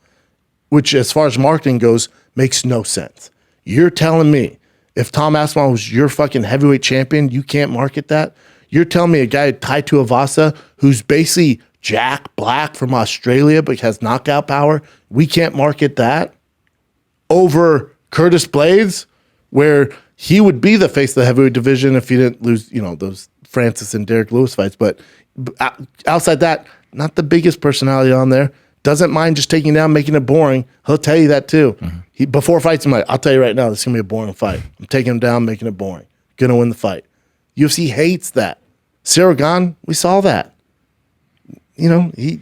Which, as far as marketing goes, makes no sense. You're telling me if Tom Aspinall was your fucking heavyweight champion, you can't market that? You're telling me a guy, Tai Tuivasa, who's basically Jack Black from Australia but has knockout power, we can't market that? Over Curtis Blades, where he would be the face of the heavyweight division if he didn't lose, those Francis and Derek Lewis fights. But outside that, not the biggest personality on there. Doesn't mind just taking down, making it boring. He'll tell you that too. Mm-hmm. Before fights, I'm like, I'll tell you right now, this is going to be a boring fight. I'm taking him down, making it boring. Going to win the fight. UFC hates that. Cyril Gane, we saw that. He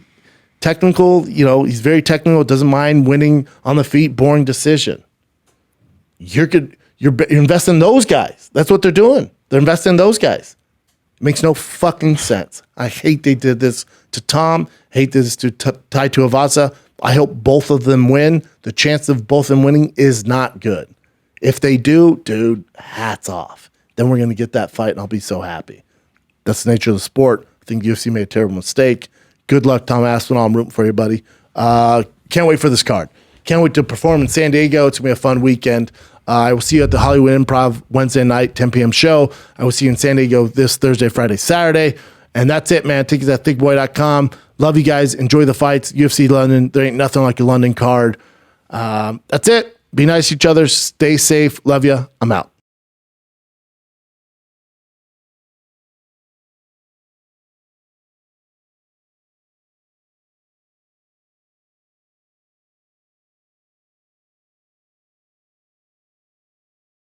technical, he's very technical, doesn't mind winning on the feet, boring decision. You're investing in those guys. That's what they're doing. They're investing in those guys. It makes no fucking sense. I hate they did this to Tom. Hate this to Tai Tuivasa. I hope both of them win. The chance of both of them winning is not good. If they do, dude, hats off. Then we're going to get that fight, and I'll be so happy. That's the nature of the sport. I think UFC made a terrible mistake. Good luck, Tom Aspinall. I'm rooting for you, buddy. Can't wait for this card. Can't wait to perform in San Diego. It's going to be a fun weekend. I will see you at the Hollywood Improv Wednesday night, 10 p.m. show. I will see you in San Diego this Thursday, Friday, Saturday. And that's it, man. Tickets at thickboy.com. Love you guys. Enjoy the fights. UFC London. There ain't nothing like a London card. That's it. Be nice to each other. Stay safe. Love you. I'm out.